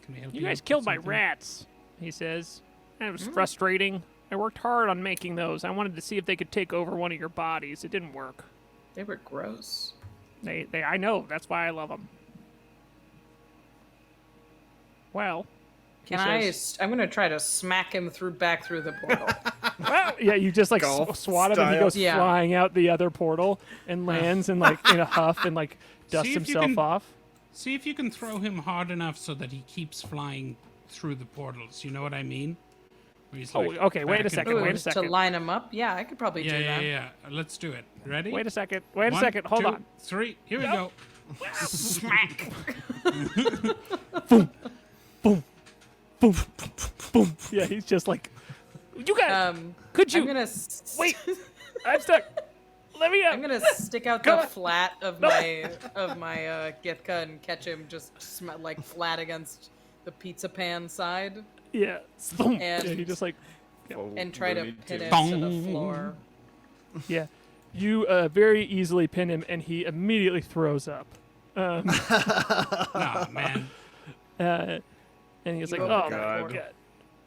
Can we help you? You guys with killed my something? rats, he says. It was frustrating. I worked hard on making those. I wanted to see if they could take over one of your bodies. It didn't work. They were gross. I know. That's why I love them. Well, he says- I'm gonna try to smack him back through the portal. well, yeah, you just like Golf swat him, and he style. goes Yeah. flying out the other portal and lands in like in a huff and like dusts See if you himself can- off. See if you can throw him hard enough so that he keeps flying through the portals. You know what I mean? Where he's, Oh, like, okay, wait a back and second, Ooh, wait a forth. second. To line him up? Yeah, I could probably Yeah, do yeah, that. yeah. Let's do it. Ready? Wait a second. Wait a One, second. Hold two, on. 3. Here we go. Smack! Boom, boom, boom. Yeah, he's just like, you guys. Could you I'm gonna wait? I'm stuck. Let me up. I'm gonna stick out the flat of my Githka and catch him just like flat against the pizza pan side Yeah. Boom. And- Yeah, he just like and try to Looney pin Tunes. him to the Bong. floor. yeah. You very easily pin him, and he immediately throws up. Oh, man. And he's like, You "Oh opened my the god!" portal.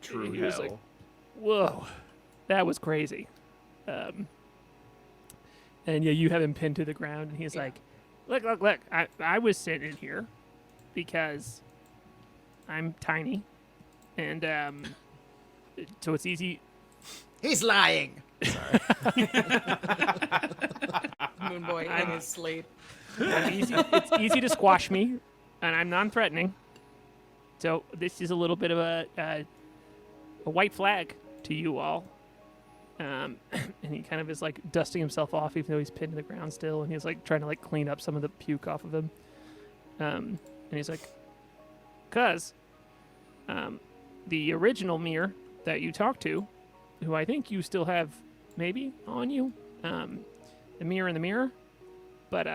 True He was hell. like, "Whoa, that was crazy." And yeah, you have him pinned to the ground, and he's Yeah. like, "Look! I was sitting here because I'm tiny, and so it's easy." He's lying. Moonboy in his sleep. It's easy to squash me, and I'm non-threatening. So this is a little bit of a white flag to you all. And he kind of is like dusting himself off, even though he's pinned to the ground still, and he's like trying to like clean up some of the puke off of him. And he's like, "Cause the original Mir that you talked to, who I think you still have maybe on you, the Mir in the mirror, but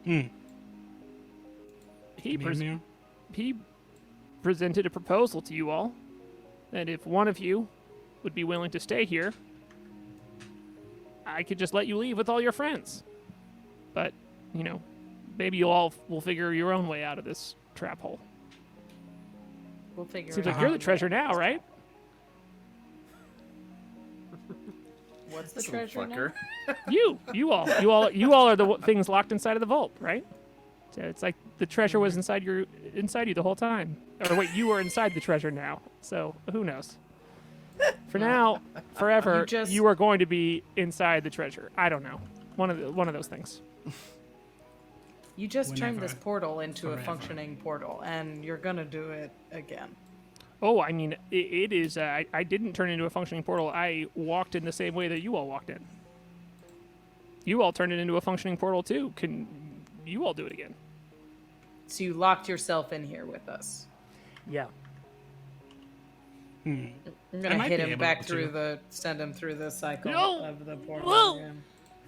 he Mir. he presented a proposal to you all that if one of you would be willing to stay here, I could just let you leave with all your friends. But, you know, maybe you all will figure your own way out of this trap hole. We'll figure Seems it like out. you're the treasure now, right? What's the Some treasure now? fucker. You all are the things locked inside of the vault, right? So it's like the treasure was inside you the whole time. Or wait, you are inside the treasure now. So who knows? For now, forever, you are going to be inside the treasure. I don't know. One of those things. You just turned Whenever. this portal into a Forever. functioning portal, and you're gonna do it again. Oh, I mean, it is. I didn't turn into a functioning portal. I walked in the same way that you all walked in. You all turned it into a functioning portal too. Can you all do it again? So you locked yourself in here with us. Yeah. I'm I gonna might hit be him able back to. through send him through the cycle No! of the portal. No! again.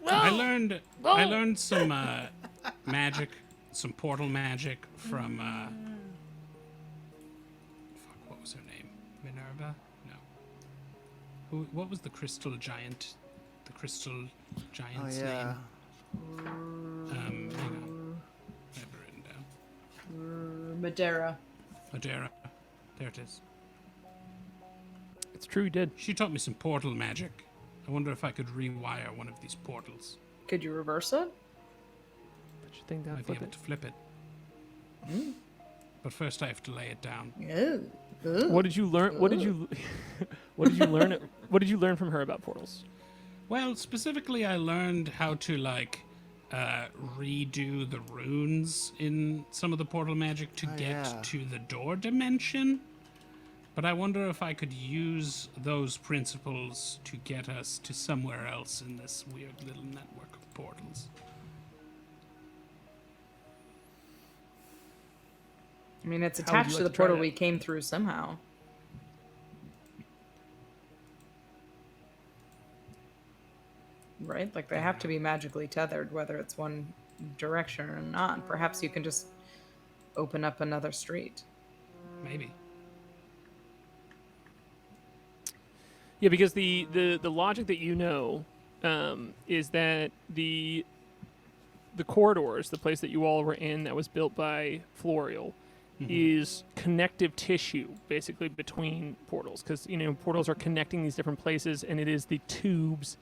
I learned some magic, some portal magic from fuck, what was her name? Minerva? No. What was the crystal giant? The crystal Oh giant's yeah. name? Hang on. I have it written down. Madeira. Madeira. There it is. It's true, you did. She taught me some portal magic. I wonder if I could rewire one of these portals. Could you reverse it? Put your thing down, I'd be flip able it. to flip it. But first I have to lay it down. What did you learn? What did you What did you learn? What did you learn from her about portals? Well, specifically, I learned how to redo the runes in some of the portal magic to Oh, get yeah. to the door dimension. But I wonder if I could use those principles to get us to somewhere else in this weird little network of portals. I mean, it's How would you attached like to the to try portal that? we came through somehow. Right? Like, they have to be magically tethered, whether it's one direction or not. Perhaps you can just open up another street. Maybe. Yeah, because the logic that you know is that the corridors, the place that you all were in that was built by Florial, is connective tissue, basically, between portals. Because, portals are connecting these different places, and it is the tubes,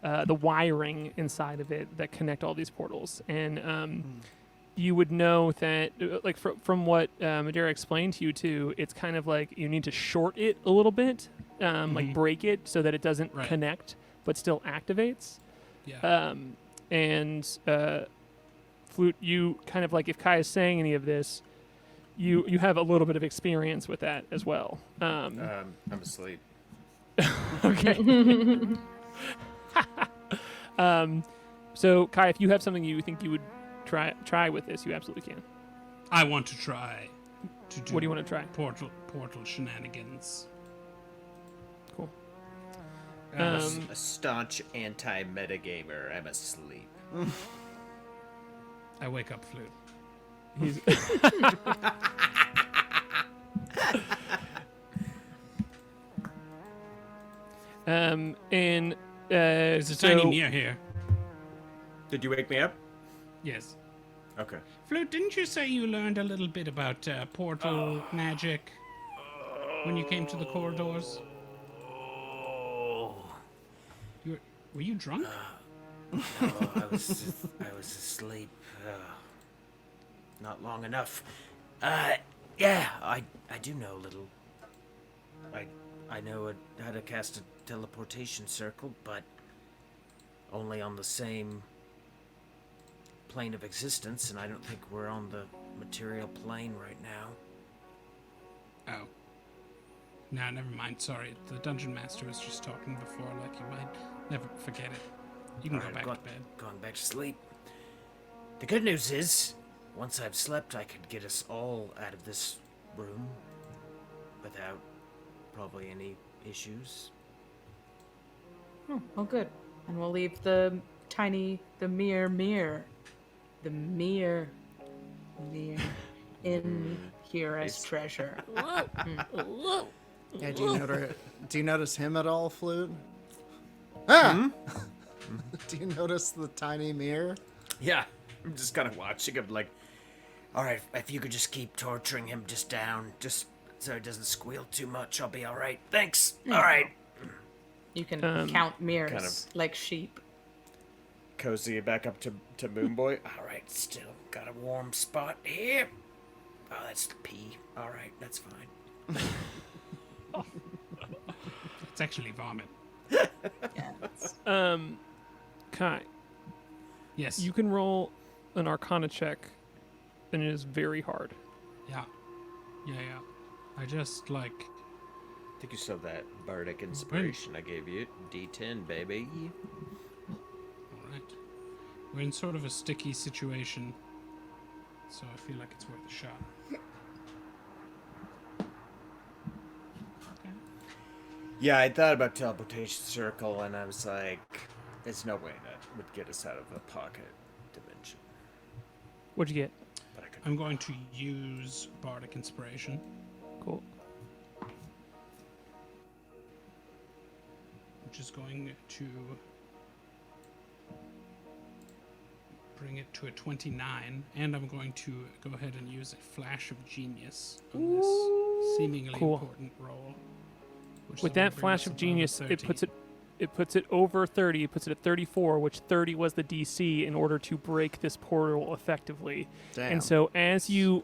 the wiring inside of it that connect all these portals. And you would know that, like, from what Madeira explained to you, too, it's kind of like you need to short it a little bit, like break it so that it doesn't connect, but still activates. Yeah. And Flute, you kind of like, if Kai is saying any of this, you have a little bit of experience with that as well. I'm asleep. Okay. So Kai, if you have something you think you would try with this, you absolutely can. I want to try to do. What do you want to try? Portal shenanigans. Cool. I'm a staunch anti-metagamer. I'm asleep. I wake up, Flute. He's and There's a tiny mirror here. Did you wake me up? Yes. Okay. Flute, didn't you say you learned a little bit about portal magic when you came to the corridors? Were you drunk? No, I was asleep. Not long enough. Yeah, I do know a little. I know how to cast a teleportation circle, but only on the same plane of existence, and I don't think we're on the material plane right now. Oh. No, never mind. Sorry, the dungeon master was just talking before, like you might never forget it. You can go Alright, back to bed. Going back to sleep. The good news is, once I've slept, I could get us all out of this room without probably any issues. Oh, well, good. And we'll leave the mirror in here as treasure. Yeah, do you notice him at all, Flute? Ah! Do you notice the tiny mirror? Yeah, I'm just kind of watching him like, alright, if you could just keep torturing him just down, just so he doesn't squeal too much, I'll be alright. Thanks. Alright. You can count mirrors kind of- like sheep. Cozy back up to Moonboy. Alright, still got a warm spot here. Oh, that's the pee. Alright, that's fine. It's actually vomit. Yeah. Kai, Yes. you can roll an Arcana check, and it is very hard. Yeah. Yeah. I just like. I think you saw that Bardic Inspiration I gave you. D10, baby. Alright. We're in sort of a sticky situation, so I feel like it's worth a shot. Okay. Yeah, I thought about teleportation circle, and I was like, there's no way that would get us out of the pocket dimension. What'd you get? But I could. I'm going to use Bardic Inspiration. Cool. Which is going to bring it to a 29, and I'm going to go ahead and use a flash of genius on this seemingly Cool. important roll. which With will that bring flash us of above genius, 30. it puts it over 30. It puts it at 34, which 30 was the DC in order to break this portal effectively. Damn. And so, as you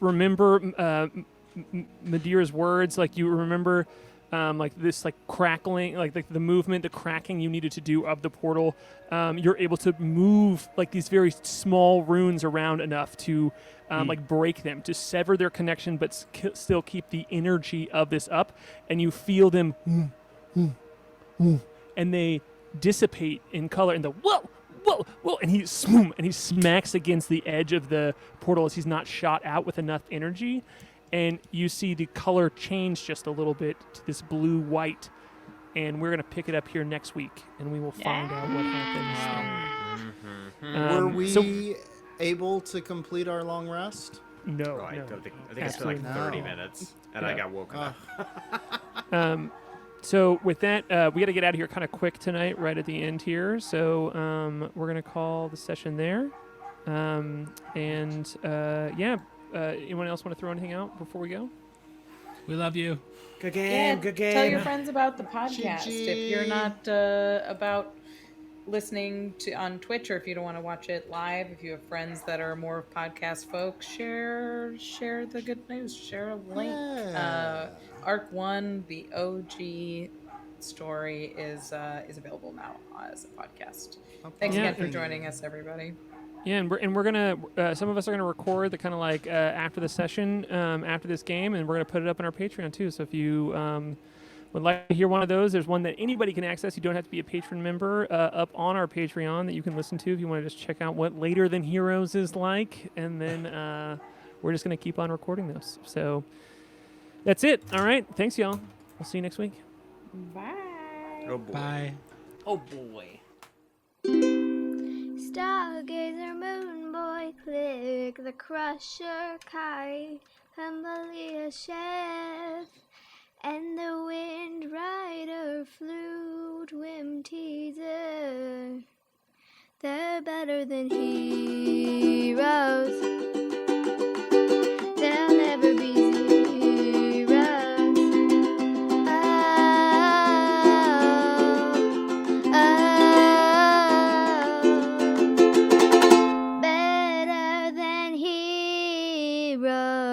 remember Madeira's words, like you remember, like this, like crackling, like the movement, the cracking you needed to do of the portal. You're able to move like these very small runes around enough to like break them, to sever their connection, but still keep the energy of this up. And you feel them, and they dissipate in color. And the whoa, whoa, and he smacks against the edge of the portal as he's not shot out with enough energy, and you see the color change just a little bit to this blue-white, and we're gonna pick it up here next week, and we will find out what happens. Were we so- able to complete our long rest? No, Oh, I no. think it's been like Absolutely 30 not. minutes, and I Yeah. got woken up. So with that, we got to get out of here kind of quick tonight, right at the end here. So we're gonna call the session there. Anyone else want to throw anything out before we go? We love you. Good Yeah, game, good game. tell your friends about the podcast. GG. If you're not about listening to on Twitch, or if you don't want to watch it live, if you have friends that are more podcast folks, share the good news. Share a link. Yeah. Arc 1, the OG story, is available now as a podcast. Thanks Yeah. again for joining us, everybody. Yeah, and we're gonna some of us are gonna record the kind of like after the session, after this game, and we're gonna put it up on our Patreon too. So if you would like to hear one of those, there's one that anybody can access. You don't have to be a patron member up on our Patreon that you can listen to if you want to just check out what Later Than Heroes is like, and then we're just gonna keep on recording those. So that's it. All right, thanks y'all. We'll see you next week. Bye. Oh boy. Bye. Oh boy. Stargazer, Moonboy, Klik, the Crusher, K.A.I, Humbly Chef, and the Windrider, Flute, Whimteaser. They're better than heroes. They'll never be zeros. Better than heroes.